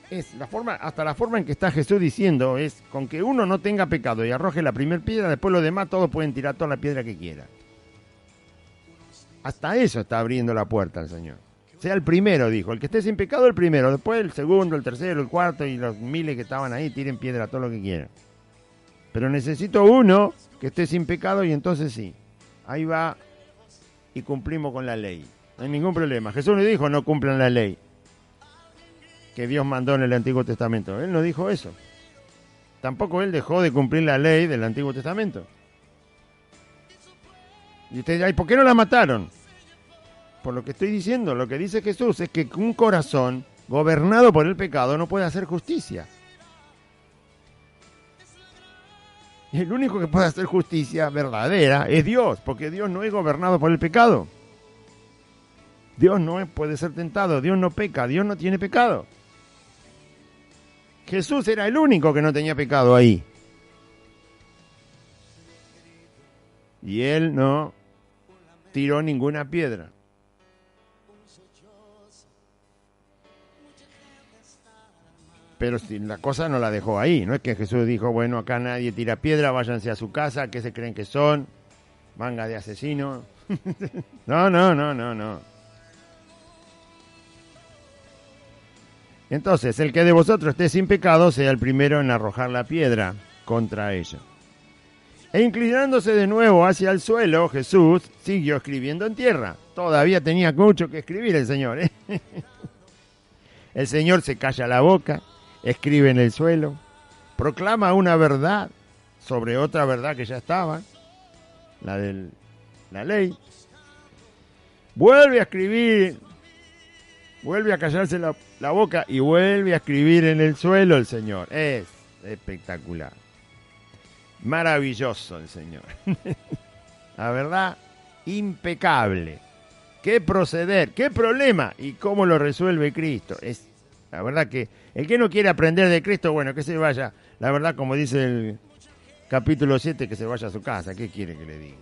Es la forma, hasta la forma en que está Jesús diciendo es: con que uno no tenga pecado y arroje la primera piedra, después los demás todos pueden tirar toda la piedra que quieran. Hasta eso está abriendo la puerta el Señor. Sea el primero, dijo, el que esté sin pecado el primero, después el segundo, el tercero, el cuarto y los miles que estaban ahí tiren piedra todo lo que quieran. Pero necesito uno que esté sin pecado y entonces sí. ahí va y cumplimos con la ley. No hay ningún problema. Jesús no dijo no cumplan la ley que Dios mandó en el Antiguo Testamento. Él no dijo eso. Tampoco él dejó de cumplir la ley del Antiguo Testamento. Y usted dirá, ¿y por qué no la mataron? Por lo que estoy diciendo, lo que dice Jesús es que un corazón gobernado por el pecado no puede hacer justicia. Y el único que puede hacer justicia verdadera es Dios, porque Dios no es gobernado por el pecado. Dios no puede ser tentado, Dios no peca, Dios no tiene pecado. Jesús era el único que no tenía pecado ahí. Y él no tiró ninguna piedra. Pero si la cosa no la dejó ahí, no es que Jesús dijo, bueno, acá nadie tira piedra, váyanse a su casa, ¿qué se creen que son? Manga de asesinos. No. Entonces, el que de vosotros esté sin pecado, sea el primero en arrojar la piedra contra ella. E inclinándose de nuevo hacia el suelo, Jesús siguió escribiendo en tierra. Todavía tenía mucho que escribir el Señor, ¿eh? El Señor se calla la boca, escribe en el suelo, proclama una verdad sobre otra verdad que ya estaba, la de la ley. Vuelve a escribir, vuelve a callarse la boca y vuelve a escribir en el suelo el Señor. Es espectacular. Maravilloso el Señor. La verdad, impecable. ¿Qué proceder? ¿Qué problema? ¿Y cómo lo resuelve Cristo? Es la verdad que el que no quiere aprender de Cristo, bueno, que se vaya. La verdad, como dice el capítulo 7, que se vaya a su casa. ¿Qué quiere que le diga?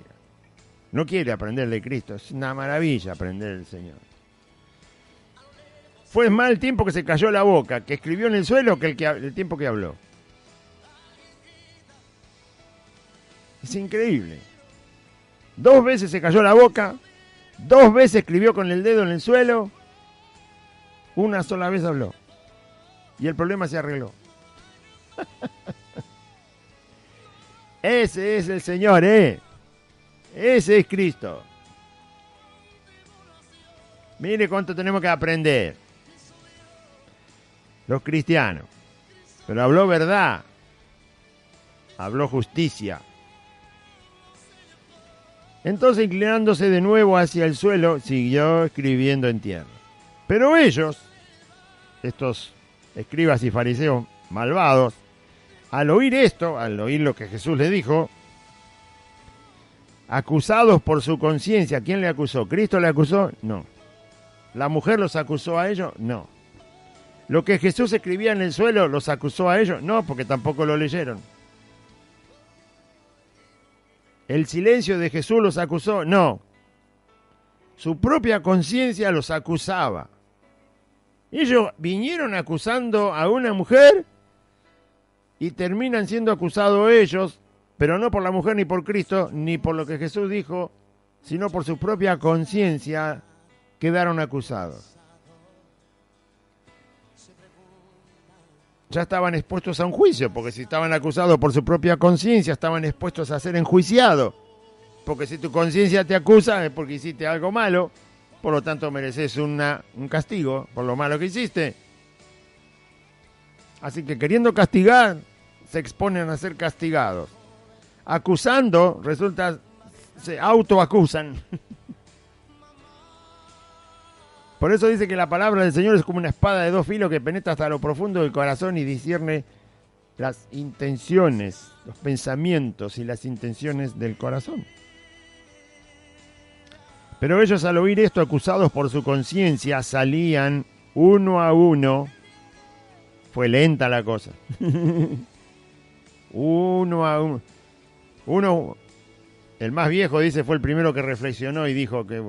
No quiere aprender de Cristo. Es una maravilla aprender del Señor. Fue más el tiempo que se cayó la boca, que escribió en el suelo, que el tiempo que habló. Es increíble. 2 veces se cayó la boca, 2 veces escribió con el dedo en el suelo, 1 sola vez habló. Y el problema se arregló. Ese es el Señor, ¿eh? Ese es Cristo. Mire cuánto tenemos que aprender. Los cristianos. Pero habló verdad. Habló justicia. Entonces, inclinándose de nuevo hacia el suelo, siguió escribiendo en tierra. Pero ellos, estos escribas y fariseos malvados, al oír esto, al oír lo que Jesús le dijo, acusados por su conciencia. ¿Quién le acusó? ¿Cristo le acusó? No. ¿La mujer los acusó a ellos? No. ¿Lo que Jesús escribía en el suelo los acusó a ellos? No, porque tampoco lo leyeron. ¿El silencio de Jesús los acusó? No. Su propia conciencia los acusaba. Ellos vinieron acusando a una mujer y terminan siendo acusados ellos, pero no por la mujer ni por Cristo, ni por lo que Jesús dijo, sino por su propia conciencia quedaron acusados. Ya estaban expuestos a un juicio, porque si estaban acusados por su propia conciencia, estaban expuestos a ser enjuiciados. Porque si tu conciencia te acusa es porque hiciste algo malo, por lo tanto mereces un castigo por lo malo que hiciste. Así que queriendo castigar, se exponen a ser castigados. Acusando, se autoacusan. Por eso dice que la palabra del Señor es como una espada de 2 filos que penetra hasta lo profundo del corazón y discierne las intenciones, los pensamientos y las intenciones del corazón. Pero ellos, al oír esto, acusados por su conciencia, salían uno a uno. Fue lenta la cosa. Uno a uno. El más viejo, dice, fue el primero que reflexionó y dijo que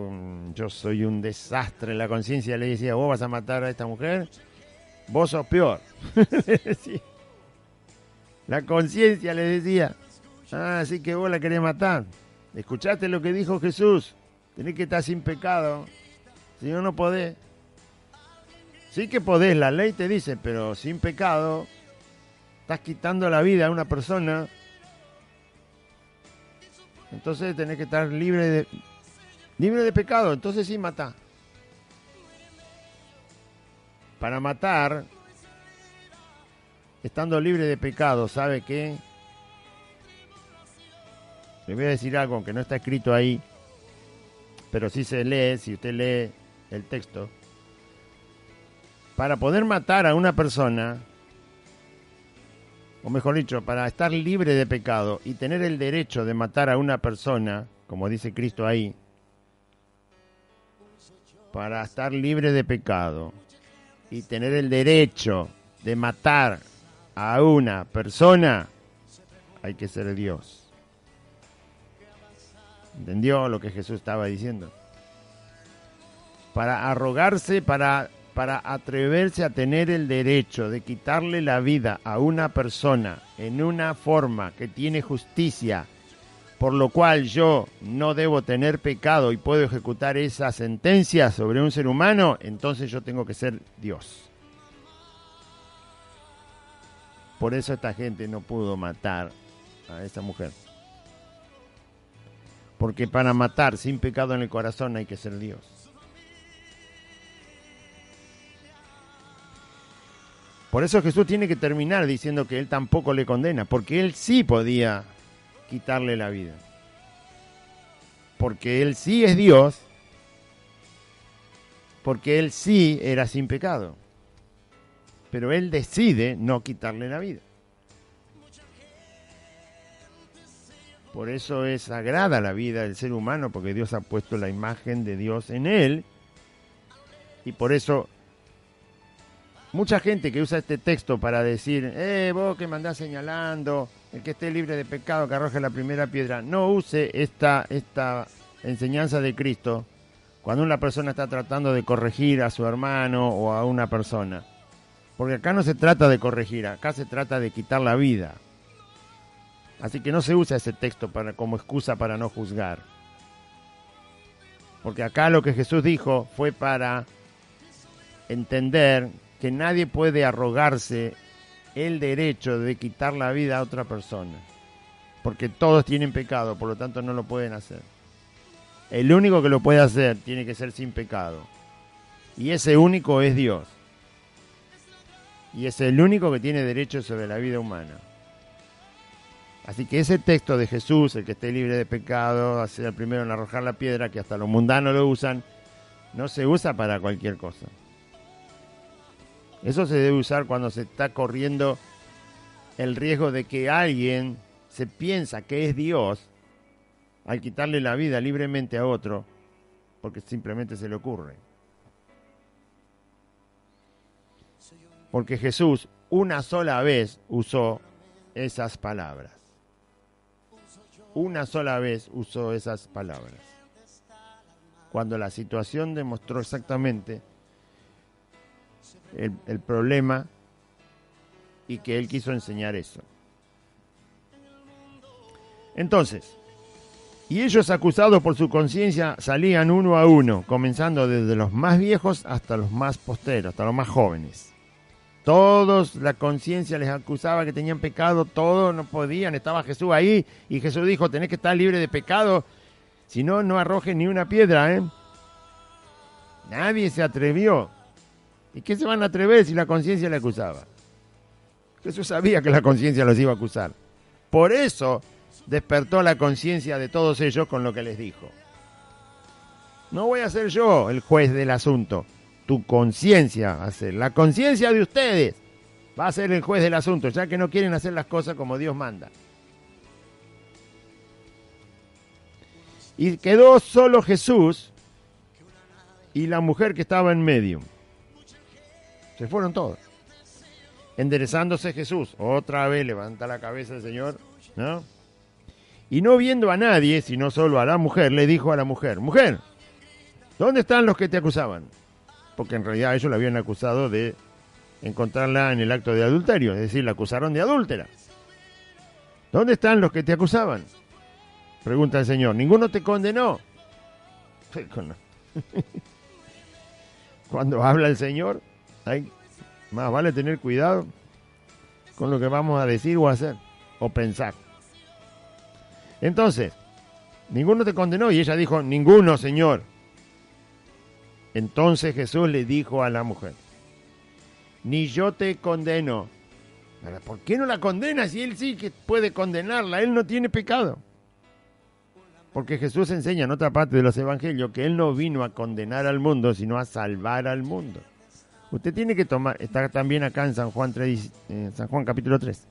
yo soy un desastre. La conciencia le decía, vos vas a matar a esta mujer, vos sos peor. La conciencia le decía, así que vos la querés matar. ¿Escuchaste lo que dijo Jesús? Tenés que estar sin pecado, si no, no podés. Sí que podés, la ley te dice, pero sin pecado estás quitando la vida a una persona. Entonces tenés que estar libre de pecado. Entonces sí, matá. Para matar, estando libre de pecado, ¿sabe qué? Le voy a decir algo que no está escrito ahí, pero sí se lee, si usted lee el texto. Para poder matar a una persona, o mejor dicho, para estar libre de pecado y tener el derecho de matar a una persona, como dice Cristo ahí, para estar libre de pecado y tener el derecho de matar a una persona, hay que ser Dios. ¿Entendió lo que Jesús estaba diciendo? Para arrogarse, para atreverse a tener el derecho de quitarle la vida a una persona en una forma que tiene justicia, por lo cual yo no debo tener pecado y puedo ejecutar esa sentencia sobre un ser humano, entonces yo tengo que ser Dios. Por eso esta gente no pudo matar a esa mujer. Porque para matar sin pecado en el corazón hay que ser Dios. Por eso Jesús tiene que terminar diciendo que Él tampoco le condena, porque Él sí podía quitarle la vida. Porque Él sí es Dios, porque Él sí era sin pecado. Pero Él decide no quitarle la vida. Por eso es sagrada la vida del ser humano, porque Dios ha puesto la imagen de Dios en él. Y por eso mucha gente que usa este texto para decir, vos que me andás señalando, el que esté libre de pecado que arroje la primera piedra, no use esta enseñanza de Cristo cuando una persona está tratando de corregir a su hermano o a una persona. Porque acá no se trata de corregir, acá se trata de quitar la vida. Así que no se usa ese texto como excusa para no juzgar. Porque acá lo que Jesús dijo fue para entender que nadie puede arrogarse el derecho de quitar la vida a otra persona. Porque todos tienen pecado, por lo tanto no lo pueden hacer. El único que lo puede hacer tiene que ser sin pecado. Y ese único es Dios. Y es el único que tiene derecho sobre la vida humana. Así que ese texto de Jesús, el que esté libre de pecado, ser el primero en arrojar la piedra, que hasta los mundanos lo usan, no se usa para cualquier cosa. Eso se debe usar cuando se está corriendo el riesgo de que alguien se piensa que es Dios al quitarle la vida libremente a otro, porque simplemente se le ocurre. Porque Jesús una sola vez usó esas palabras. Una sola vez usó esas palabras. Cuando la situación demostró exactamente el problema y que él quiso enseñar eso. Entonces, y ellos acusados por su conciencia salían uno a uno, comenzando desde los más viejos hasta los más posteros, hasta los más jóvenes. Todos, la conciencia les acusaba que tenían pecado, todos no podían, estaba Jesús ahí, y Jesús dijo, tenés que estar libre de pecado, si no, no arrojes ni una piedra, ¿eh? Nadie se atrevió. ¿Y qué se van a atrever si la conciencia le acusaba? Jesús sabía que la conciencia los iba a acusar. Por eso despertó la conciencia de todos ellos con lo que les dijo. No voy a ser yo el juez del asunto. Tu conciencia va a ser, la conciencia de ustedes va a ser el juez del asunto, ya que no quieren hacer las cosas como Dios manda. Y quedó solo Jesús y la mujer que estaba en medio. Se fueron todos. Enderezándose Jesús, otra vez levanta la cabeza el Señor, ¿no? Y no viendo a nadie, sino solo a la mujer, le dijo a la mujer, mujer, ¿dónde están los que te acusaban? Porque en realidad ellos la habían acusado de encontrarla en el acto de adulterio, es decir, la acusaron de adúltera. ¿Dónde están los que te acusaban? Pregunta el Señor, ¿ninguno te condenó? Cuando habla el Señor, más vale tener cuidado con lo que vamos a decir o hacer, o pensar. Entonces, ninguno te condenó. Y ella dijo, ninguno, Señor. Entonces Jesús le dijo a la mujer, ni yo te condeno. ¿Por qué no la condena si él sí que puede condenarla? Él no tiene pecado. Porque Jesús enseña en otra parte de los evangelios que él no vino a condenar al mundo, sino a salvar al mundo. Usted tiene que tomar, está también acá en San Juan capítulo 3.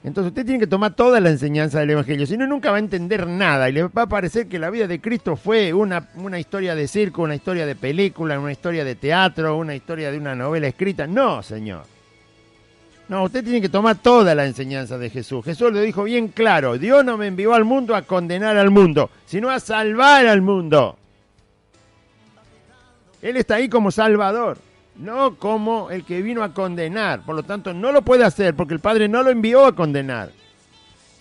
Entonces usted tiene que tomar toda la enseñanza del evangelio, si no nunca va a entender nada y le va a parecer que la vida de Cristo fue una historia de circo, una historia de película, una historia de teatro, una historia de una novela escrita. No, Señor. No, usted tiene que tomar toda la enseñanza de Jesús. Jesús lo dijo bien claro, Dios no me envió al mundo a condenar al mundo, sino a salvar al mundo. Él está ahí como salvador, no como el que vino a condenar. Por lo tanto, no lo puede hacer porque el Padre no lo envió a condenar.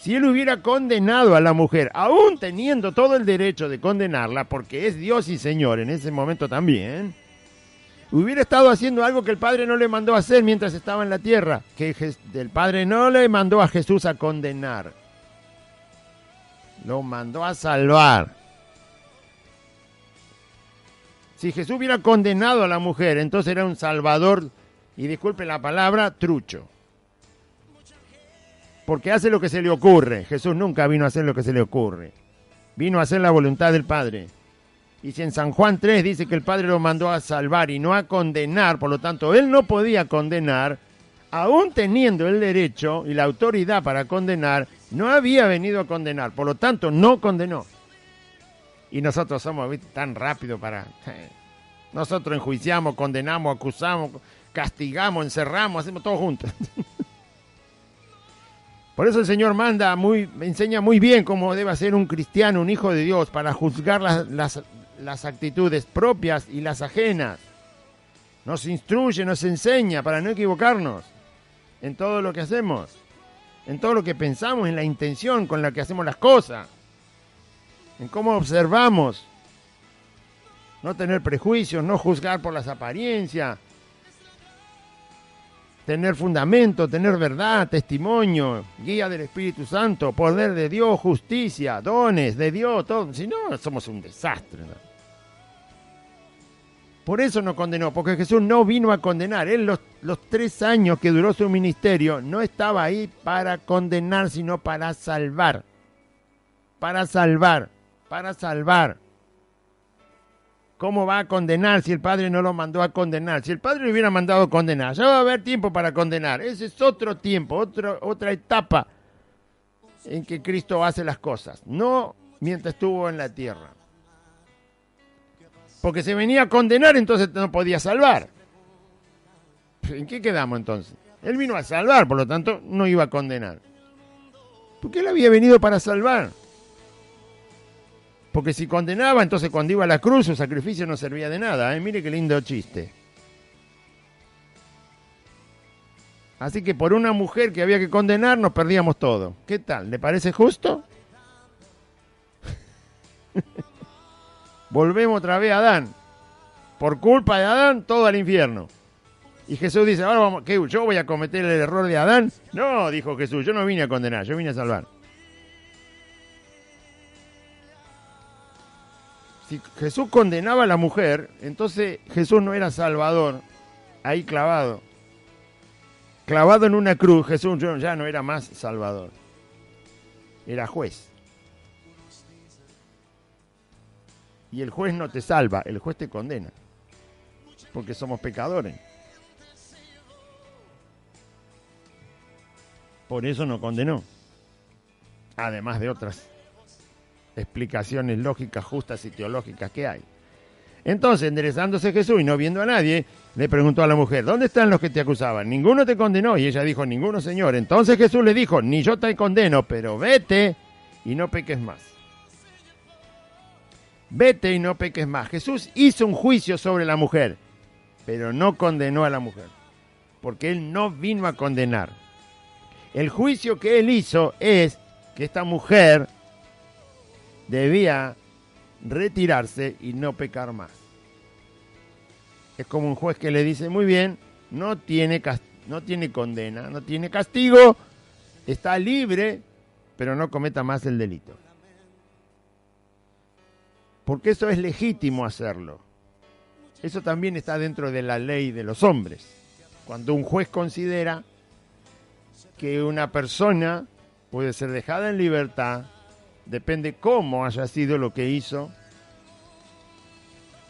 Si él hubiera condenado a la mujer, aún teniendo todo el derecho de condenarla, porque es Dios y Señor en ese momento también, hubiera estado haciendo algo que el Padre no le mandó a hacer mientras estaba en la tierra, que el Padre no le mandó a Jesús a condenar, lo mandó a salvar. Si Jesús hubiera condenado a la mujer, entonces era un salvador, y disculpe la palabra, trucho. Porque hace lo que se le ocurre. Jesús nunca vino a hacer lo que se le ocurre. Vino a hacer la voluntad del Padre. Y si en San Juan 3 dice que el Padre lo mandó a salvar y no a condenar, por lo tanto, él no podía condenar, aún teniendo el derecho y la autoridad para condenar, no había venido a condenar, por lo tanto, no condenó. Y nosotros somos, ¿viste?, tan rápido para... Nosotros enjuiciamos, condenamos, acusamos, castigamos, encerramos, hacemos todo juntos. Por eso el Señor enseña muy bien cómo debe ser un cristiano, un hijo de Dios, para juzgar las actitudes propias y las ajenas. Nos instruye, nos enseña para no equivocarnos en todo lo que hacemos, en todo lo que pensamos, en la intención con la que hacemos las cosas, en cómo observamos, no tener prejuicios, no juzgar por las apariencias, tener fundamento, tener verdad, testimonio, guía del Espíritu Santo, poder de Dios, justicia, dones de Dios, todo. Si no, somos un desastre, ¿no? Por eso no condenó, porque Jesús no vino a condenar. Él los 3 años que duró su ministerio no estaba ahí para condenar, sino para salvar. Para salvar, para salvar. ¿Cómo va a condenar si el Padre no lo mandó a condenar? Si el Padre lo hubiera mandado a condenar, ya va a haber tiempo para condenar. Ese es otro tiempo, otra etapa en que Cristo hace las cosas. No mientras estuvo en la tierra. Porque se venía a condenar, entonces no podía salvar. ¿En qué quedamos entonces? Él vino a salvar, por lo tanto no iba a condenar. Porque él había venido para salvar. Porque si condenaba, entonces cuando iba a la cruz su sacrificio no servía de nada. Mire qué lindo chiste. Así que por una mujer que había que condenar nos perdíamos todo. ¿Qué tal? ¿Le parece justo? Volvemos otra vez a Adán. Por culpa de Adán, todo al infierno. Y Jesús dice, ahora vamos, ¿qué? ¿Yo voy a cometer el error de Adán? No, dijo Jesús, yo no vine a condenar, yo vine a salvar. Si Jesús condenaba a la mujer, entonces Jesús no era salvador, ahí clavado. Clavado en una cruz, Jesús ya no era más salvador. Era juez. Y el juez no te salva, el juez te condena. Porque somos pecadores. Por eso no condenó. Además de otras explicaciones lógicas, justas y teológicas que hay. Entonces, enderezándose Jesús y no viendo a nadie, le preguntó a la mujer, ¿dónde están los que te acusaban? Ninguno te condenó. Y ella dijo, ninguno, Señor. Entonces Jesús le dijo, ni yo te condeno, pero vete y no peques más. Vete y no peques más. Jesús hizo un juicio sobre la mujer, pero no condenó a la mujer, porque él no vino a condenar. El juicio que él hizo es que esta mujer debía retirarse y no pecar más. Es como un juez que le dice, muy bien, no tiene condena, no tiene castigo, está libre, pero no cometa más el delito. porque eso es legítimo hacerlo. Eso también está dentro de la ley de los hombres. Cuando un juez considera que una persona puede ser dejada en libertad, depende cómo haya sido lo que hizo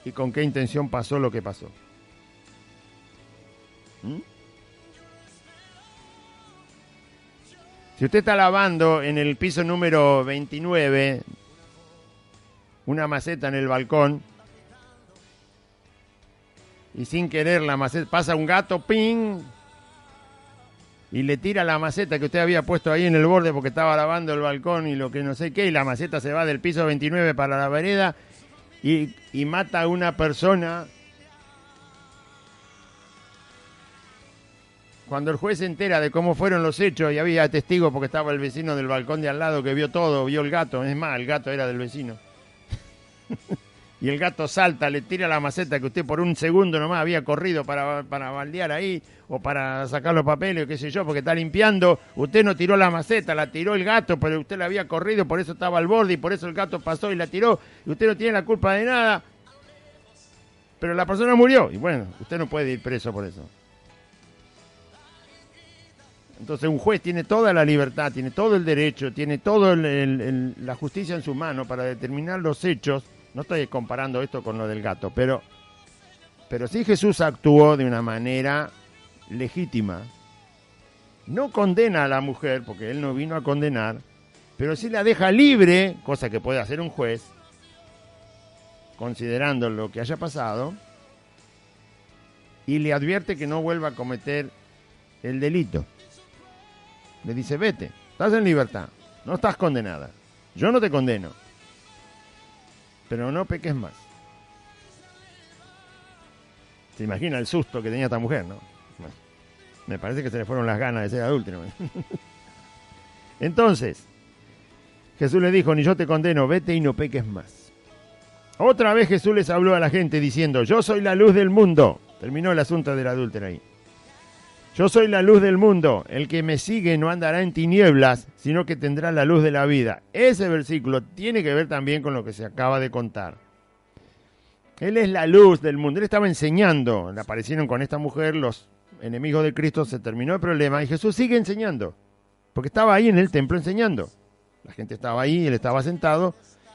y con qué intención pasó lo que pasó. ¿Mm? Si usted está lavando en el piso número 29 una maceta en el balcón y sin querer la maceta pasa un gato, ¡ping!, y le tira la maceta que usted había puesto ahí en el borde porque estaba lavando el balcón y lo que no sé qué, y la maceta se va del piso 29 para la vereda y mata a una persona. Cuando el juez se entera de cómo fueron los hechos y había testigos porque estaba el vecino del balcón de al lado que vio todo, vio el gato, es más, el gato era del vecino. Y el gato salta, le tira la maceta que usted por un segundo nomás había corrido para baldear ahí o para sacar los papeles o qué sé yo, porque está limpiando. Usted no tiró la maceta, la tiró el gato, pero usted la había corrido, por eso estaba al borde y por eso el gato pasó y la tiró. Y usted no tiene la culpa de nada. Pero la persona murió y bueno, usted no puede ir preso por eso. Entonces un juez tiene toda la libertad, tiene todo el derecho, tiene toda la justicia en su mano para determinar los hechos. No estoy comparando esto con lo del gato, pero sí Jesús actuó de una manera legítima. No condena a la mujer, porque él no vino a condenar, pero sí la deja libre, cosa que puede hacer un juez, considerando lo que haya pasado, y le advierte que no vuelva a cometer el delito. Le dice, vete, estás en libertad, no estás condenada, yo no te condeno, pero no peques más. Se imagina el susto que tenía esta mujer, ¿no? Bueno, me parece que se le fueron las ganas de ser adúltero. Entonces, Jesús le dijo, ni yo te condeno, vete y no peques más. Otra vez Jesús les habló a la gente diciendo, yo soy la luz del mundo. Terminó el asunto del adúltero ahí. Yo soy la luz del mundo, el que me sigue no andará en tinieblas, sino que tendrá la luz de la vida. Ese versículo tiene que ver también con lo que se acaba de contar. Él es la luz del mundo, él estaba enseñando, le aparecieron con esta mujer los enemigos de Cristo, se terminó el problema y Jesús sigue enseñando, porque estaba ahí en el templo enseñando. La gente estaba ahí, él estaba sentado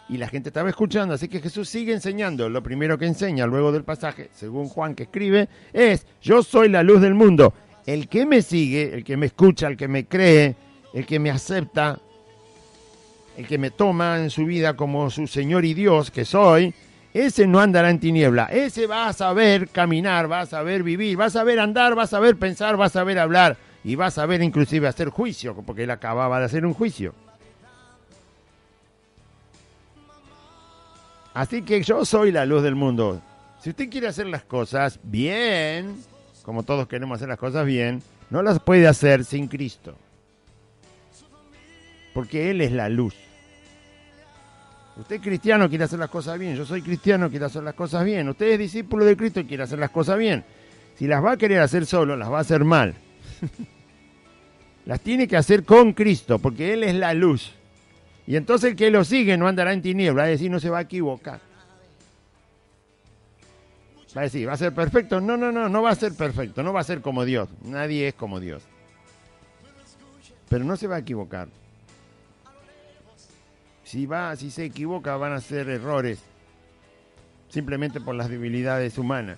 y la gente estaba escuchando, así que Jesús sigue enseñando. Lo primero que enseña luego del pasaje, según Juan que escribe, es, yo soy la luz del mundo. El que me sigue, el que me escucha, el que me cree, el que me acepta, el que me toma en su vida como su Señor y Dios que soy, ese no andará en tiniebla. Ese va a saber caminar, va a saber vivir, va a saber andar, va a saber pensar, va a saber hablar y va a saber inclusive hacer juicio, porque él acababa de hacer un juicio. Así que yo soy la luz del mundo. Si usted quiere hacer las cosas bien, como todos queremos hacer las cosas bien, no las puede hacer sin Cristo. Porque Él es la luz. Usted es cristiano, quiere hacer las cosas bien. Yo soy cristiano, quiero hacer las cosas bien. Usted es discípulo de Cristo y quiere hacer las cosas bien. Si las va a querer hacer solo, las va a hacer mal. Las tiene que hacer con Cristo, porque Él es la luz. Y entonces el que lo sigue no andará en tinieblas, es decir, no se va a equivocar. Va a decir, ¿va a ser perfecto? No va a ser perfecto, no va a ser como Dios. Nadie es como Dios. Pero no se va a equivocar. Si se equivoca, van a ser errores. Simplemente por las debilidades humanas.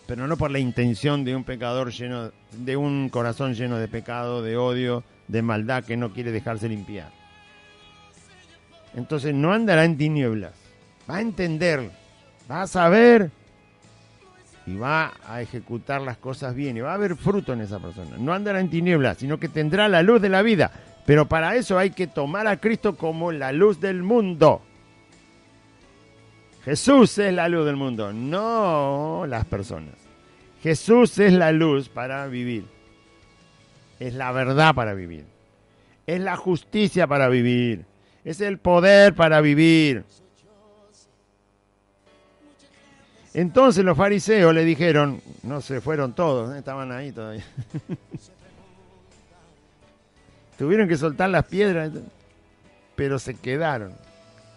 Pero no por la intención de un pecador de un corazón lleno de pecado, de odio, de maldad que no quiere dejarse limpiar. Entonces no andará en tinieblas. Va a entender. Va a saber y va a ejecutar las cosas bien y va a haber fruto en esa persona. No andará en tinieblas, sino que tendrá la luz de la vida. Pero para eso hay que tomar a Cristo como la luz del mundo. Jesús es la luz del mundo, no las personas. Jesús es la luz para vivir. Es la verdad para vivir. Es la justicia para vivir. Es el poder para vivir. Entonces los fariseos le dijeron, no se fueron todos, estaban ahí todavía. Tuvieron que soltar las piedras, pero se quedaron.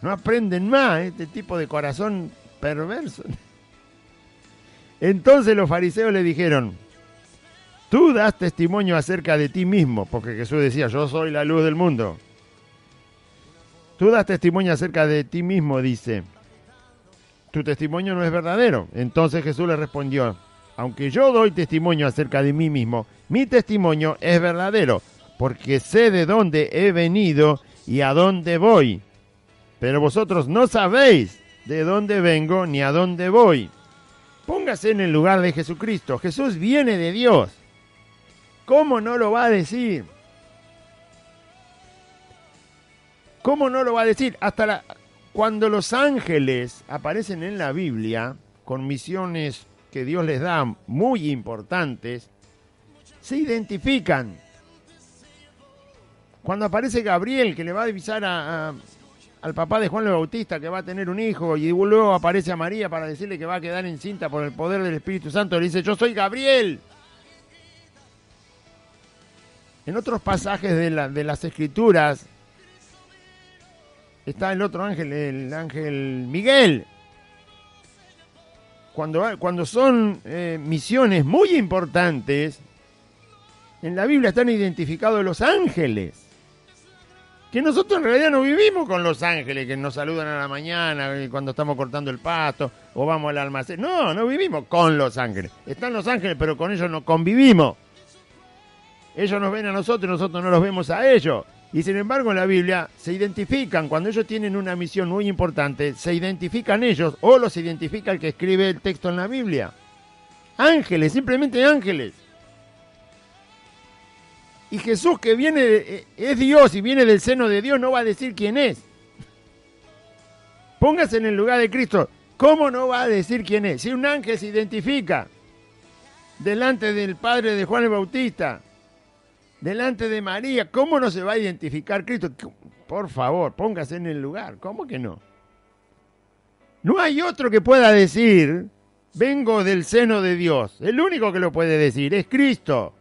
No aprenden más, este tipo de corazón perverso. Entonces los fariseos le dijeron, tú das testimonio acerca de ti mismo, porque Jesús decía, yo soy la luz del mundo. Tú das testimonio acerca de ti mismo, dice. Tu testimonio no es verdadero. Entonces Jesús le respondió, aunque yo doy testimonio acerca de mí mismo, mi testimonio es verdadero, porque sé de dónde he venido y a dónde voy. Pero vosotros no sabéis de dónde vengo ni a dónde voy. Póngase en el lugar de Jesucristo. Jesús viene de Dios. ¿Cómo no lo va a decir? ¿Cómo no lo va a decir? Cuando los ángeles aparecen en la Biblia, con misiones que Dios les da muy importantes, se identifican. Cuando aparece Gabriel, que le va a avisar al papá de Juan el Bautista que va a tener un hijo, y luego aparece a María para decirle que va a quedar encinta por el poder del Espíritu Santo, le dice, yo soy Gabriel. En otros pasajes de las Escrituras está el otro ángel, el ángel Miguel. Cuando son misiones muy importantes, en la Biblia están identificados los ángeles. Que nosotros en realidad no vivimos con los ángeles que nos saludan a la mañana cuando estamos cortando el pasto o vamos al almacén. No, no vivimos con los ángeles. Están los ángeles, pero con ellos no convivimos. Ellos nos ven a nosotros y nosotros no los vemos a ellos. Y sin embargo en la Biblia se identifican, cuando ellos tienen una misión muy importante, se identifican ellos o los identifica el que escribe el texto en la Biblia. Ángeles, simplemente ángeles. Y Jesús, que es Dios y viene del seno de Dios, no va a decir quién es. Póngase en el lugar de Cristo. ¿Cómo no va a decir quién es? Si un ángel se identifica delante del padre de Juan el Bautista, delante de María, ¿cómo no se va a identificar Cristo? Por favor, póngase en el lugar. ¿Cómo que no? No hay otro que pueda decir, vengo del seno de Dios. El único que lo puede decir es Cristo.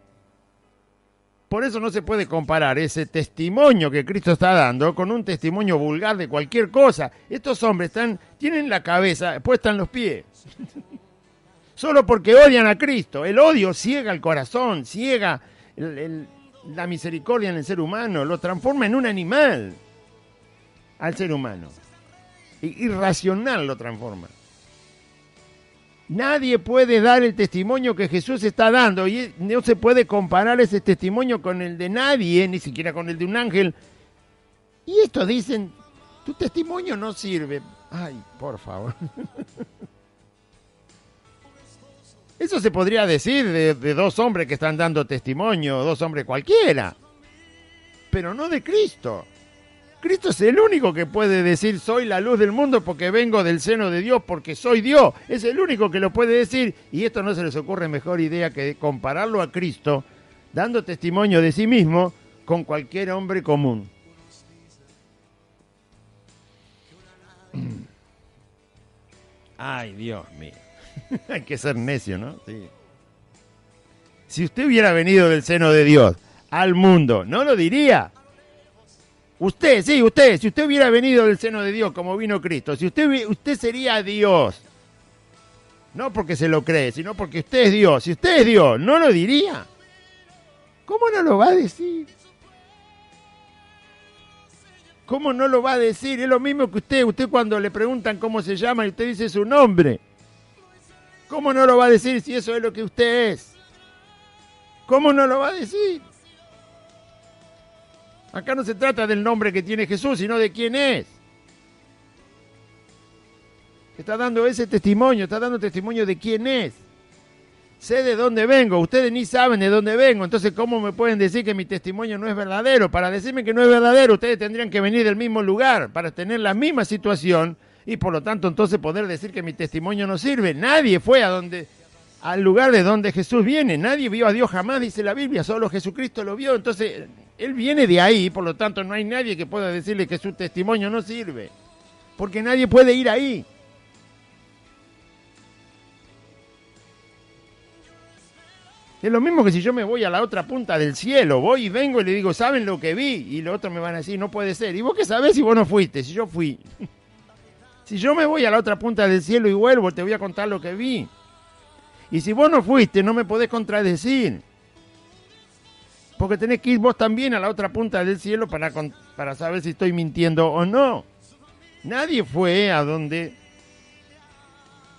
Por eso no se puede comparar ese testimonio que Cristo está dando con un testimonio vulgar de cualquier cosa. Estos hombres tienen la cabeza puesta en los pies. Solo porque odian a Cristo. El odio ciega el corazón, ciega la misericordia en el ser humano, lo transforma en un animal al ser humano. Irracional lo transforma. Nadie puede dar el testimonio que Jesús está dando y no se puede comparar ese testimonio con el de nadie, ni siquiera con el de un ángel. Y estos dicen, tu testimonio no sirve. Ay, por favor. Eso se podría decir de dos hombres que están dando testimonio, dos hombres cualquiera, pero no de Cristo. Cristo es el único que puede decir soy la luz del mundo porque vengo del seno de Dios, porque soy Dios. Es el único que lo puede decir y esto no se les ocurre mejor idea que compararlo a Cristo dando testimonio de sí mismo con cualquier hombre común. Ay, Dios mío. Hay que ser necio, ¿no? Sí. Si usted hubiera venido del seno de Dios al mundo, ¿no lo diría? Usted, si usted hubiera venido del seno de Dios como vino Cristo, si usted sería Dios. No porque se lo cree, sino porque usted es Dios. Si usted es Dios, ¿no lo diría? ¿Cómo no lo va a decir? ¿Cómo no lo va a decir? Es lo mismo que usted cuando le preguntan cómo se llama y usted dice su nombre. ¿Cómo no lo va a decir si eso es lo que usted es? ¿Cómo no lo va a decir? Acá no se trata del nombre que tiene Jesús, sino de quién es. Está dando ese testimonio, está dando testimonio de quién es. Sé de dónde vengo, ustedes ni saben de dónde vengo, entonces ¿cómo me pueden decir que mi testimonio no es verdadero? Para decirme que no es verdadero, ustedes tendrían que venir del mismo lugar, para tener la misma situación, y por lo tanto entonces poder decir que mi testimonio no sirve. Nadie fue al lugar de donde Jesús viene, nadie vio a Dios jamás, dice la Biblia, solo Jesucristo lo vio, entonces Él viene de ahí, por lo tanto no hay nadie que pueda decirle que su testimonio no sirve, porque nadie puede ir ahí. Es lo mismo que si yo me voy a la otra punta del cielo, voy y vengo y le digo, ¿saben lo que vi? Y los otros me van a decir, no puede ser. ¿Y vos qué sabés si vos no fuiste? Si yo fui. Si yo me voy a la otra punta del cielo y vuelvo, te voy a contar lo que vi. Y si vos no fuiste, no me podés contradecir. Porque tenés que ir vos también a la otra punta del cielo para saber si estoy mintiendo o no. Nadie fue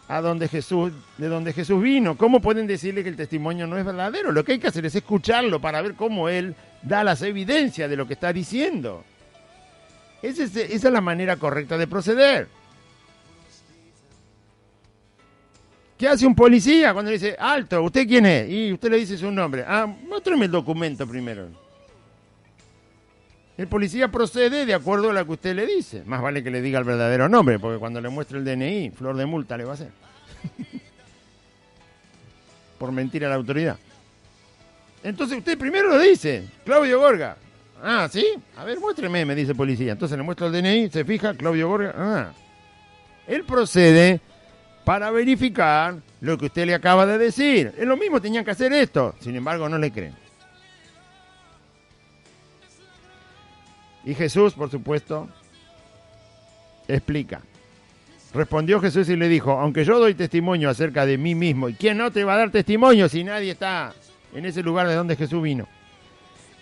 de donde Jesús vino. ¿Cómo pueden decirle que el testimonio no es verdadero? Lo que hay que hacer es escucharlo para ver cómo él da las evidencias de lo que está diciendo. Esa es la manera correcta de proceder. ¿Qué hace un policía cuando le dice, alto, ¿usted quién es? Y usted le dice su nombre. Muéstrame el documento primero. El policía procede de acuerdo a lo que usted le dice. Más vale que le diga el verdadero nombre, porque cuando le muestre el DNI, flor de multa le va a hacer. Por mentir a la autoridad. Entonces usted primero lo dice, Claudio Gorga. ¿Sí? A ver, muéstreme, me dice el policía. Entonces le muestro el DNI, se fija, Claudio Gorga. Él procede para verificar lo que usted le acaba de decir. Es lo mismo, tenían que hacer esto. Sin embargo, no le creen. Y Jesús, por supuesto, explica. Respondió Jesús y le dijo, aunque yo doy testimonio acerca de mí mismo, ¿y quién no te va a dar testimonio si nadie está en ese lugar de donde Jesús vino?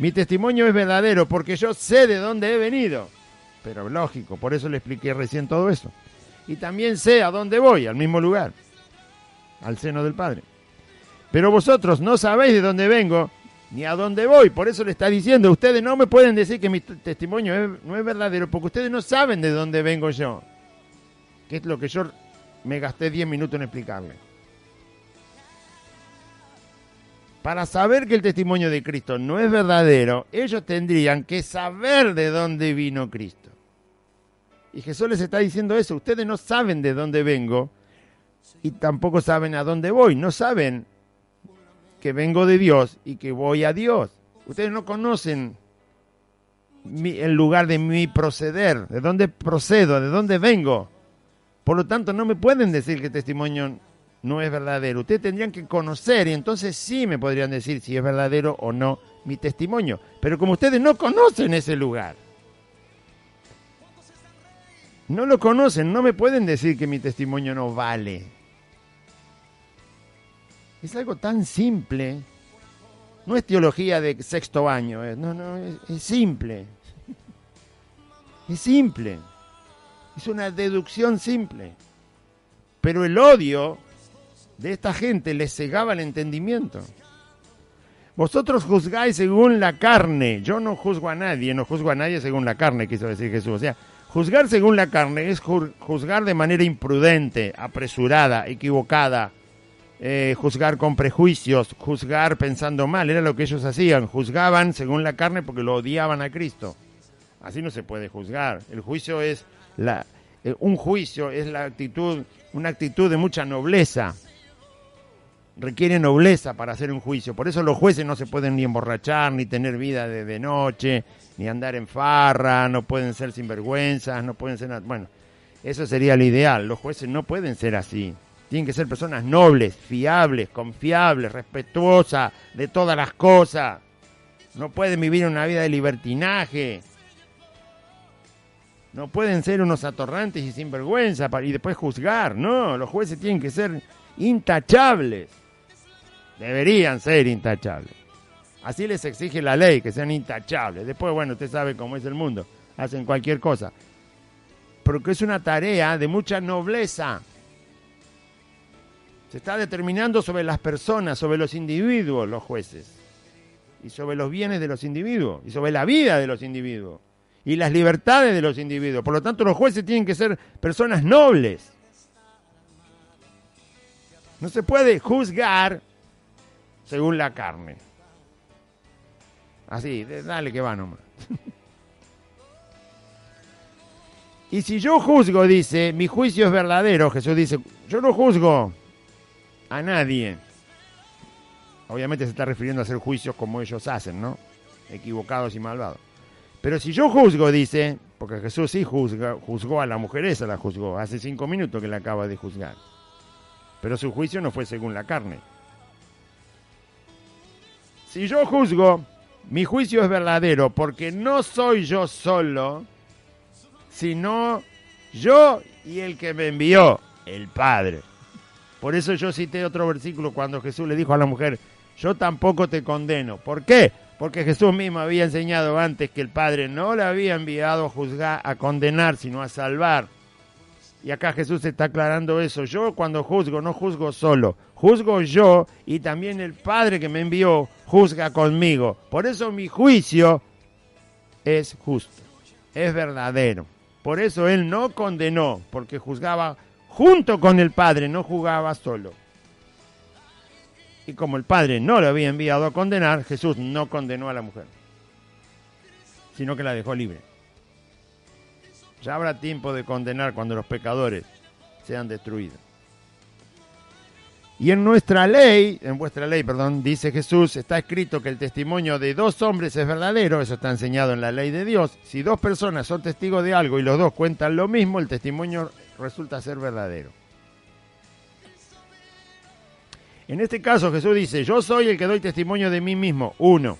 Mi testimonio es verdadero porque yo sé de dónde he venido. Pero lógico, por eso le expliqué recién todo eso. Y también sé a dónde voy, al mismo lugar, al seno del Padre. Pero vosotros no sabéis de dónde vengo ni a dónde voy. Por eso le está diciendo, ustedes no me pueden decir que mi testimonio no es verdadero, porque ustedes no saben de dónde vengo yo. Que es lo que yo me gasté 10 minutos en explicarle. Para saber que el testimonio de Cristo no es verdadero, ellos tendrían que saber de dónde vino Cristo. Y Jesús les está diciendo eso, ustedes no saben de dónde vengo y tampoco saben a dónde voy, no saben que vengo de Dios y que voy a Dios. Ustedes no conocen el lugar de mi proceder, de dónde procedo, de dónde vengo. Por lo tanto, no me pueden decir que el testimonio no es verdadero. Ustedes tendrían que conocer y entonces sí me podrían decir si es verdadero o no mi testimonio. Pero como ustedes no conocen ese lugar, no lo conocen, no me pueden decir que mi testimonio no vale. Es algo tan simple. No es teología de sexto año, es simple. Es simple. Es una deducción simple. Pero el odio de esta gente les cegaba el entendimiento. Vosotros juzgáis según la carne. Yo no juzgo a nadie según la carne, quiso decir Jesús. O sea, juzgar según la carne es juzgar de manera imprudente, apresurada, equivocada, juzgar con prejuicios, juzgar pensando mal, era lo que ellos hacían, juzgaban según la carne porque lo odiaban a Cristo. Así no se puede juzgar. El juicio es un juicio es una actitud de mucha nobleza. Requiere nobleza para hacer un juicio. Por eso los jueces no se pueden ni emborrachar, ni tener vida de noche, ni andar en farra, no pueden ser sinvergüenzas, no pueden ser... Bueno, eso sería lo ideal. Los jueces no pueden ser así. Tienen que ser personas nobles, fiables, confiables, respetuosas de todas las cosas. No pueden vivir una vida de libertinaje. No pueden ser unos atorrantes y sinvergüenza y después juzgar. No, los jueces tienen que ser intachables. Deberían ser intachables. Así les exige la ley, que sean intachables. Después, bueno, usted sabe cómo es el mundo. Hacen cualquier cosa. Porque es una tarea de mucha nobleza. Se está determinando sobre las personas, sobre los individuos, los jueces. Y sobre los bienes de los individuos. Y sobre la vida de los individuos. Y las libertades de los individuos. Por lo tanto, los jueces tienen que ser personas nobles. No se puede juzgar según la carne. Así, dale que va nomás. Y si yo juzgo, dice, mi juicio es verdadero. Jesús dice, yo no juzgo a nadie. Obviamente se está refiriendo a hacer juicios como ellos hacen, ¿no? Equivocados y malvados. Pero si yo juzgo, dice, porque Jesús sí juzgó a la mujer esa, la juzgó. Hace 5 minutos que la acaba de juzgar. Pero su juicio no fue según la carne. si yo juzgo, mi juicio es verdadero, porque no soy yo solo, sino yo y el que me envió, el Padre. Por eso yo cité otro versículo cuando Jesús le dijo a la mujer, yo tampoco te condeno. ¿Por qué? Porque Jesús mismo había enseñado antes que el Padre no le había enviado a juzgar, a condenar, sino a salvar. Y acá Jesús está aclarando eso. Yo cuando juzgo, no juzgo solo. Juzgo yo y también el Padre que me envió juzga conmigo. Por eso mi juicio es justo, es verdadero. Por eso Él no condenó, porque juzgaba junto con el Padre, no juzgaba solo. Y como el Padre no lo había enviado a condenar, Jesús no condenó a la mujer, sino que la dejó libre. Ya habrá tiempo de condenar cuando los pecadores sean destruidos. Y en vuestra ley, dice Jesús, está escrito que el testimonio de 2 hombres es verdadero, eso está enseñado en la ley de Dios. Si 2 personas son testigos de algo y los 2 cuentan lo mismo, el testimonio resulta ser verdadero. En este caso Jesús dice, yo soy el que doy testimonio de mí mismo, uno.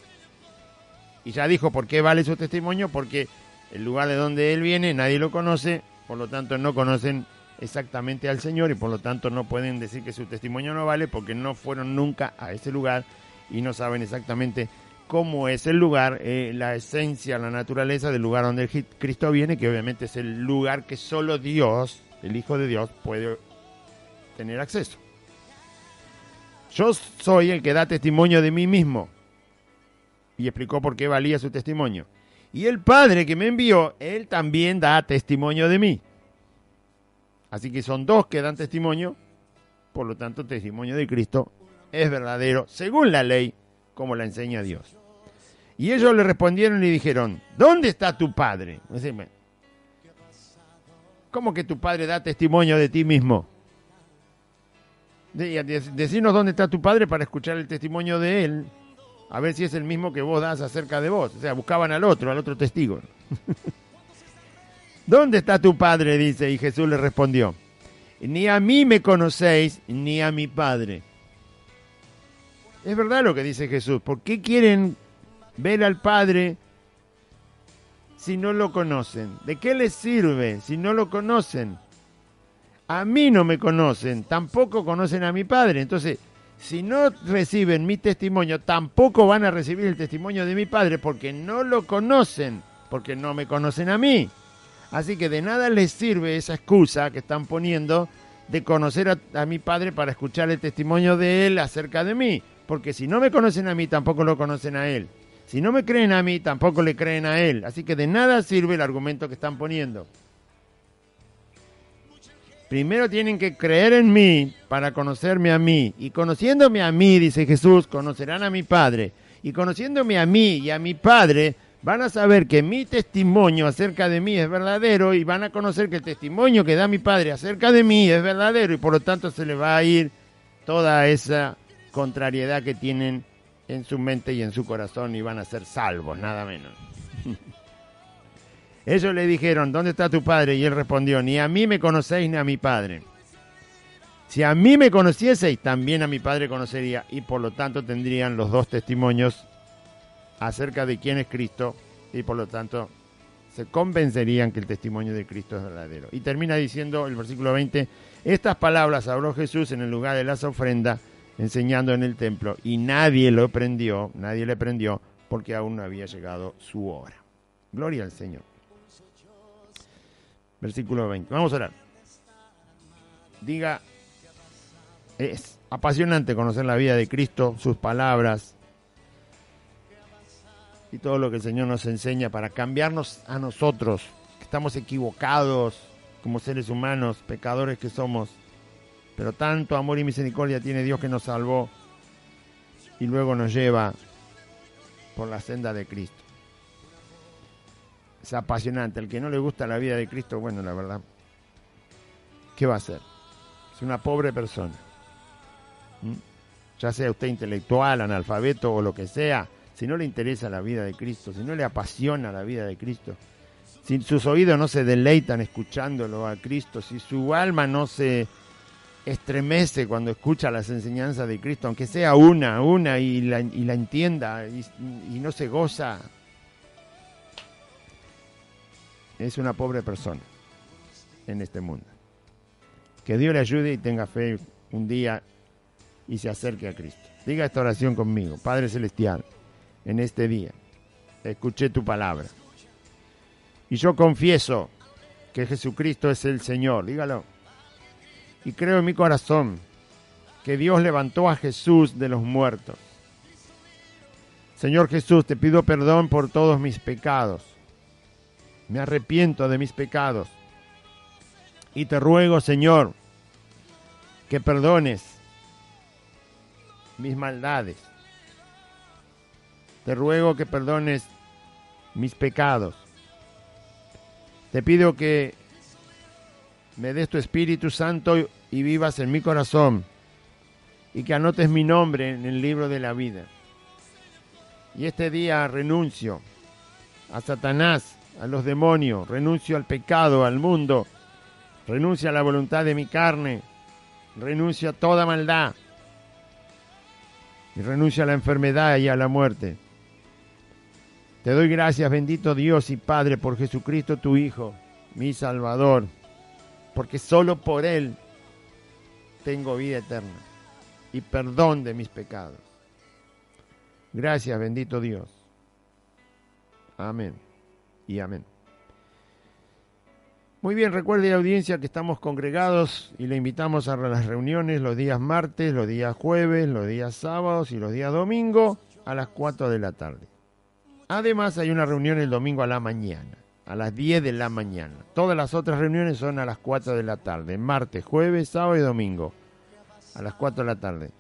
Y ya dijo por qué vale su testimonio, porque el lugar de donde Él viene nadie lo conoce, por lo tanto no conocen exactamente al Señor y por lo tanto no pueden decir que su testimonio no vale porque no fueron nunca a ese lugar y no saben exactamente cómo es el lugar, la esencia, la naturaleza del lugar donde Cristo viene, que obviamente es el lugar que solo Dios, el Hijo de Dios, puede tener acceso. Yo soy el que da testimonio de mí mismo. Y explicó por qué valía su testimonio. Y el Padre que me envió, Él también da testimonio de mí. Así que son 2 que dan testimonio. Por lo tanto, el testimonio de Cristo es verdadero, según la ley, como la enseña Dios. Y ellos le respondieron y dijeron, ¿dónde está tu Padre? ¿Cómo que tu Padre da testimonio de ti mismo? Decinos dónde está tu Padre para escuchar el testimonio de Él, a ver si es el mismo que vos das acerca de vos. O sea, buscaban al otro testigo. ¿Dónde está tu Padre? Dice, y Jesús le respondió, ni a mí me conocéis, ni a mi Padre. Es verdad lo que dice Jesús. ¿Por qué quieren ver al Padre si no lo conocen? ¿De qué les sirve si no lo conocen? A mí no me conocen, tampoco conocen a mi Padre. Entonces, si no reciben mi testimonio, tampoco van a recibir el testimonio de mi Padre porque no lo conocen, porque no me conocen a mí. Así que de nada les sirve esa excusa que están poniendo de conocer a mi Padre para escuchar el testimonio de Él acerca de mí. Porque si no me conocen a mí, tampoco lo conocen a Él. Si no me creen a mí, tampoco le creen a Él. Así que de nada sirve el argumento que están poniendo. Primero tienen que creer en mí para conocerme a mí. Y conociéndome a mí, dice Jesús, conocerán a mi Padre. Y conociéndome a mí y a mi Padre, van a saber que mi testimonio acerca de mí es verdadero y van a conocer que el testimonio que da mi Padre acerca de mí es verdadero y por lo tanto se les va a ir toda esa contrariedad que tienen en su mente y en su corazón y van a ser salvos, nada menos. Ellos le dijeron, ¿dónde está tu Padre? Y Él respondió, ni a mí me conocéis ni a mi Padre. Si a mí me conocieseis, también a mi Padre conocería y por lo tanto tendrían los 2 testimonios acerca de quién es Cristo y por lo tanto se convencerían que el testimonio de Cristo es verdadero. Y termina diciendo el versículo 20, estas palabras habló Jesús en el lugar de las ofrendas, enseñando en el templo y nadie le prendió porque aún no había llegado su hora. Gloria al Señor. Versículo 20. Vamos a orar. Diga, es apasionante conocer la vida de Cristo, sus palabras y todo lo que el Señor nos enseña para cambiarnos a nosotros, que estamos equivocados como seres humanos, pecadores que somos, pero tanto amor y misericordia tiene Dios que nos salvó y luego nos lleva por la senda de Cristo. Es apasionante. El que no le gusta la vida de Cristo, bueno, la verdad, ¿qué va a hacer? Es una pobre persona. Ya sea usted intelectual, analfabeto o lo que sea, si no le interesa la vida de Cristo, si no le apasiona la vida de Cristo, si sus oídos no se deleitan escuchándolo a Cristo, si su alma no se estremece cuando escucha las enseñanzas de Cristo, aunque sea una y la entienda y no se goza, es una pobre persona en este mundo. Que Dios le ayude y tenga fe un día y se acerque a Cristo. Diga esta oración conmigo. Padre Celestial, en este día escuché tu palabra y yo confieso que Jesucristo es el Señor. Dígalo. Y creo en mi corazón que Dios levantó a Jesús de los muertos. Señor Jesús, te pido perdón por todos mis pecados. Me arrepiento de mis pecados. Y te ruego, Señor, que perdones mis maldades. Te ruego que perdones mis pecados. Te pido que me des tu Espíritu Santo y vivas en mi corazón y que anotes mi nombre en el libro de la vida. Y este día renuncio a Satanás, a los demonios, renuncio al pecado, al mundo, renuncio a la voluntad de mi carne, renuncio a toda maldad y renuncio a la enfermedad y a la muerte. Te doy gracias, bendito Dios y Padre, por Jesucristo tu Hijo, mi Salvador, porque solo por Él tengo vida eterna y perdón de mis pecados. Gracias, bendito Dios. Amén y amén. Muy bien, recuerde, audiencia, que estamos congregados y le invitamos a las reuniones los días martes, los días jueves, los días sábados y los días domingos a las 4 de la tarde. Además, hay una reunión el domingo a la mañana, a las 10 de la mañana. Todas las otras reuniones son a las 4 de la tarde, martes, jueves, sábado y domingo, a las 4 de la tarde.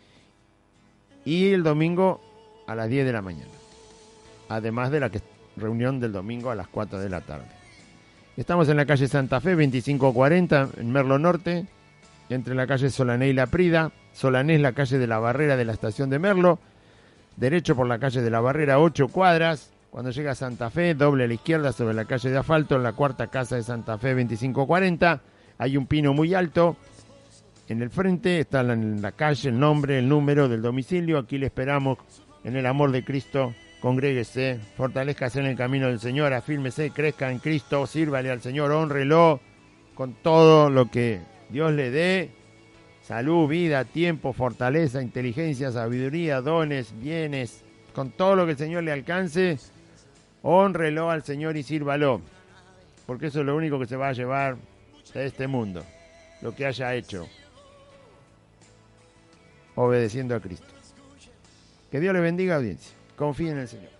Y el domingo a las 10 de la mañana, además de la reunión del domingo a las 4 de la tarde. Estamos en la calle Santa Fe, 2540, en Merlo Norte, entre la calle Solané y La Prida. Solané es la calle de la Barrera de la estación de Merlo, derecho por la calle de la Barrera, 8 cuadras. Cuando llega a Santa Fe, doble a la izquierda sobre la calle de asfalto, en la cuarta casa de Santa Fe, 2540. Hay un pino muy alto. En el frente está en la calle el nombre, el número del domicilio. Aquí le esperamos en el amor de Cristo. Congréguese, fortalezcase en el camino del Señor, afírmese, crezca en Cristo, sírvale al Señor, hónrelo con todo lo que Dios le dé. Salud, vida, tiempo, fortaleza, inteligencia, sabiduría, dones, bienes, con todo lo que el Señor le alcance. Hónrelo al Señor y sírvalo, porque eso es lo único que se va a llevar de este mundo, lo que haya hecho obedeciendo a Cristo. Que Dios le bendiga, audiencia. Confíe en el Señor.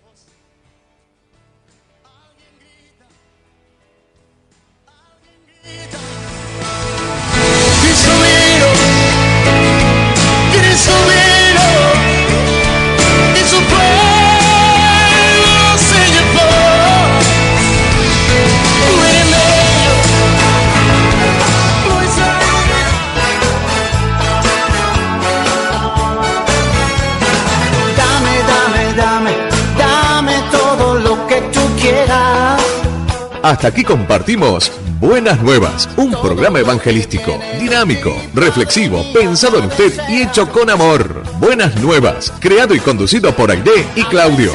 Hasta aquí compartimos Buenas Nuevas, un programa evangelístico, dinámico, reflexivo, pensado en usted y hecho con amor. Buenas Nuevas, creado y conducido por Aide y Claudio.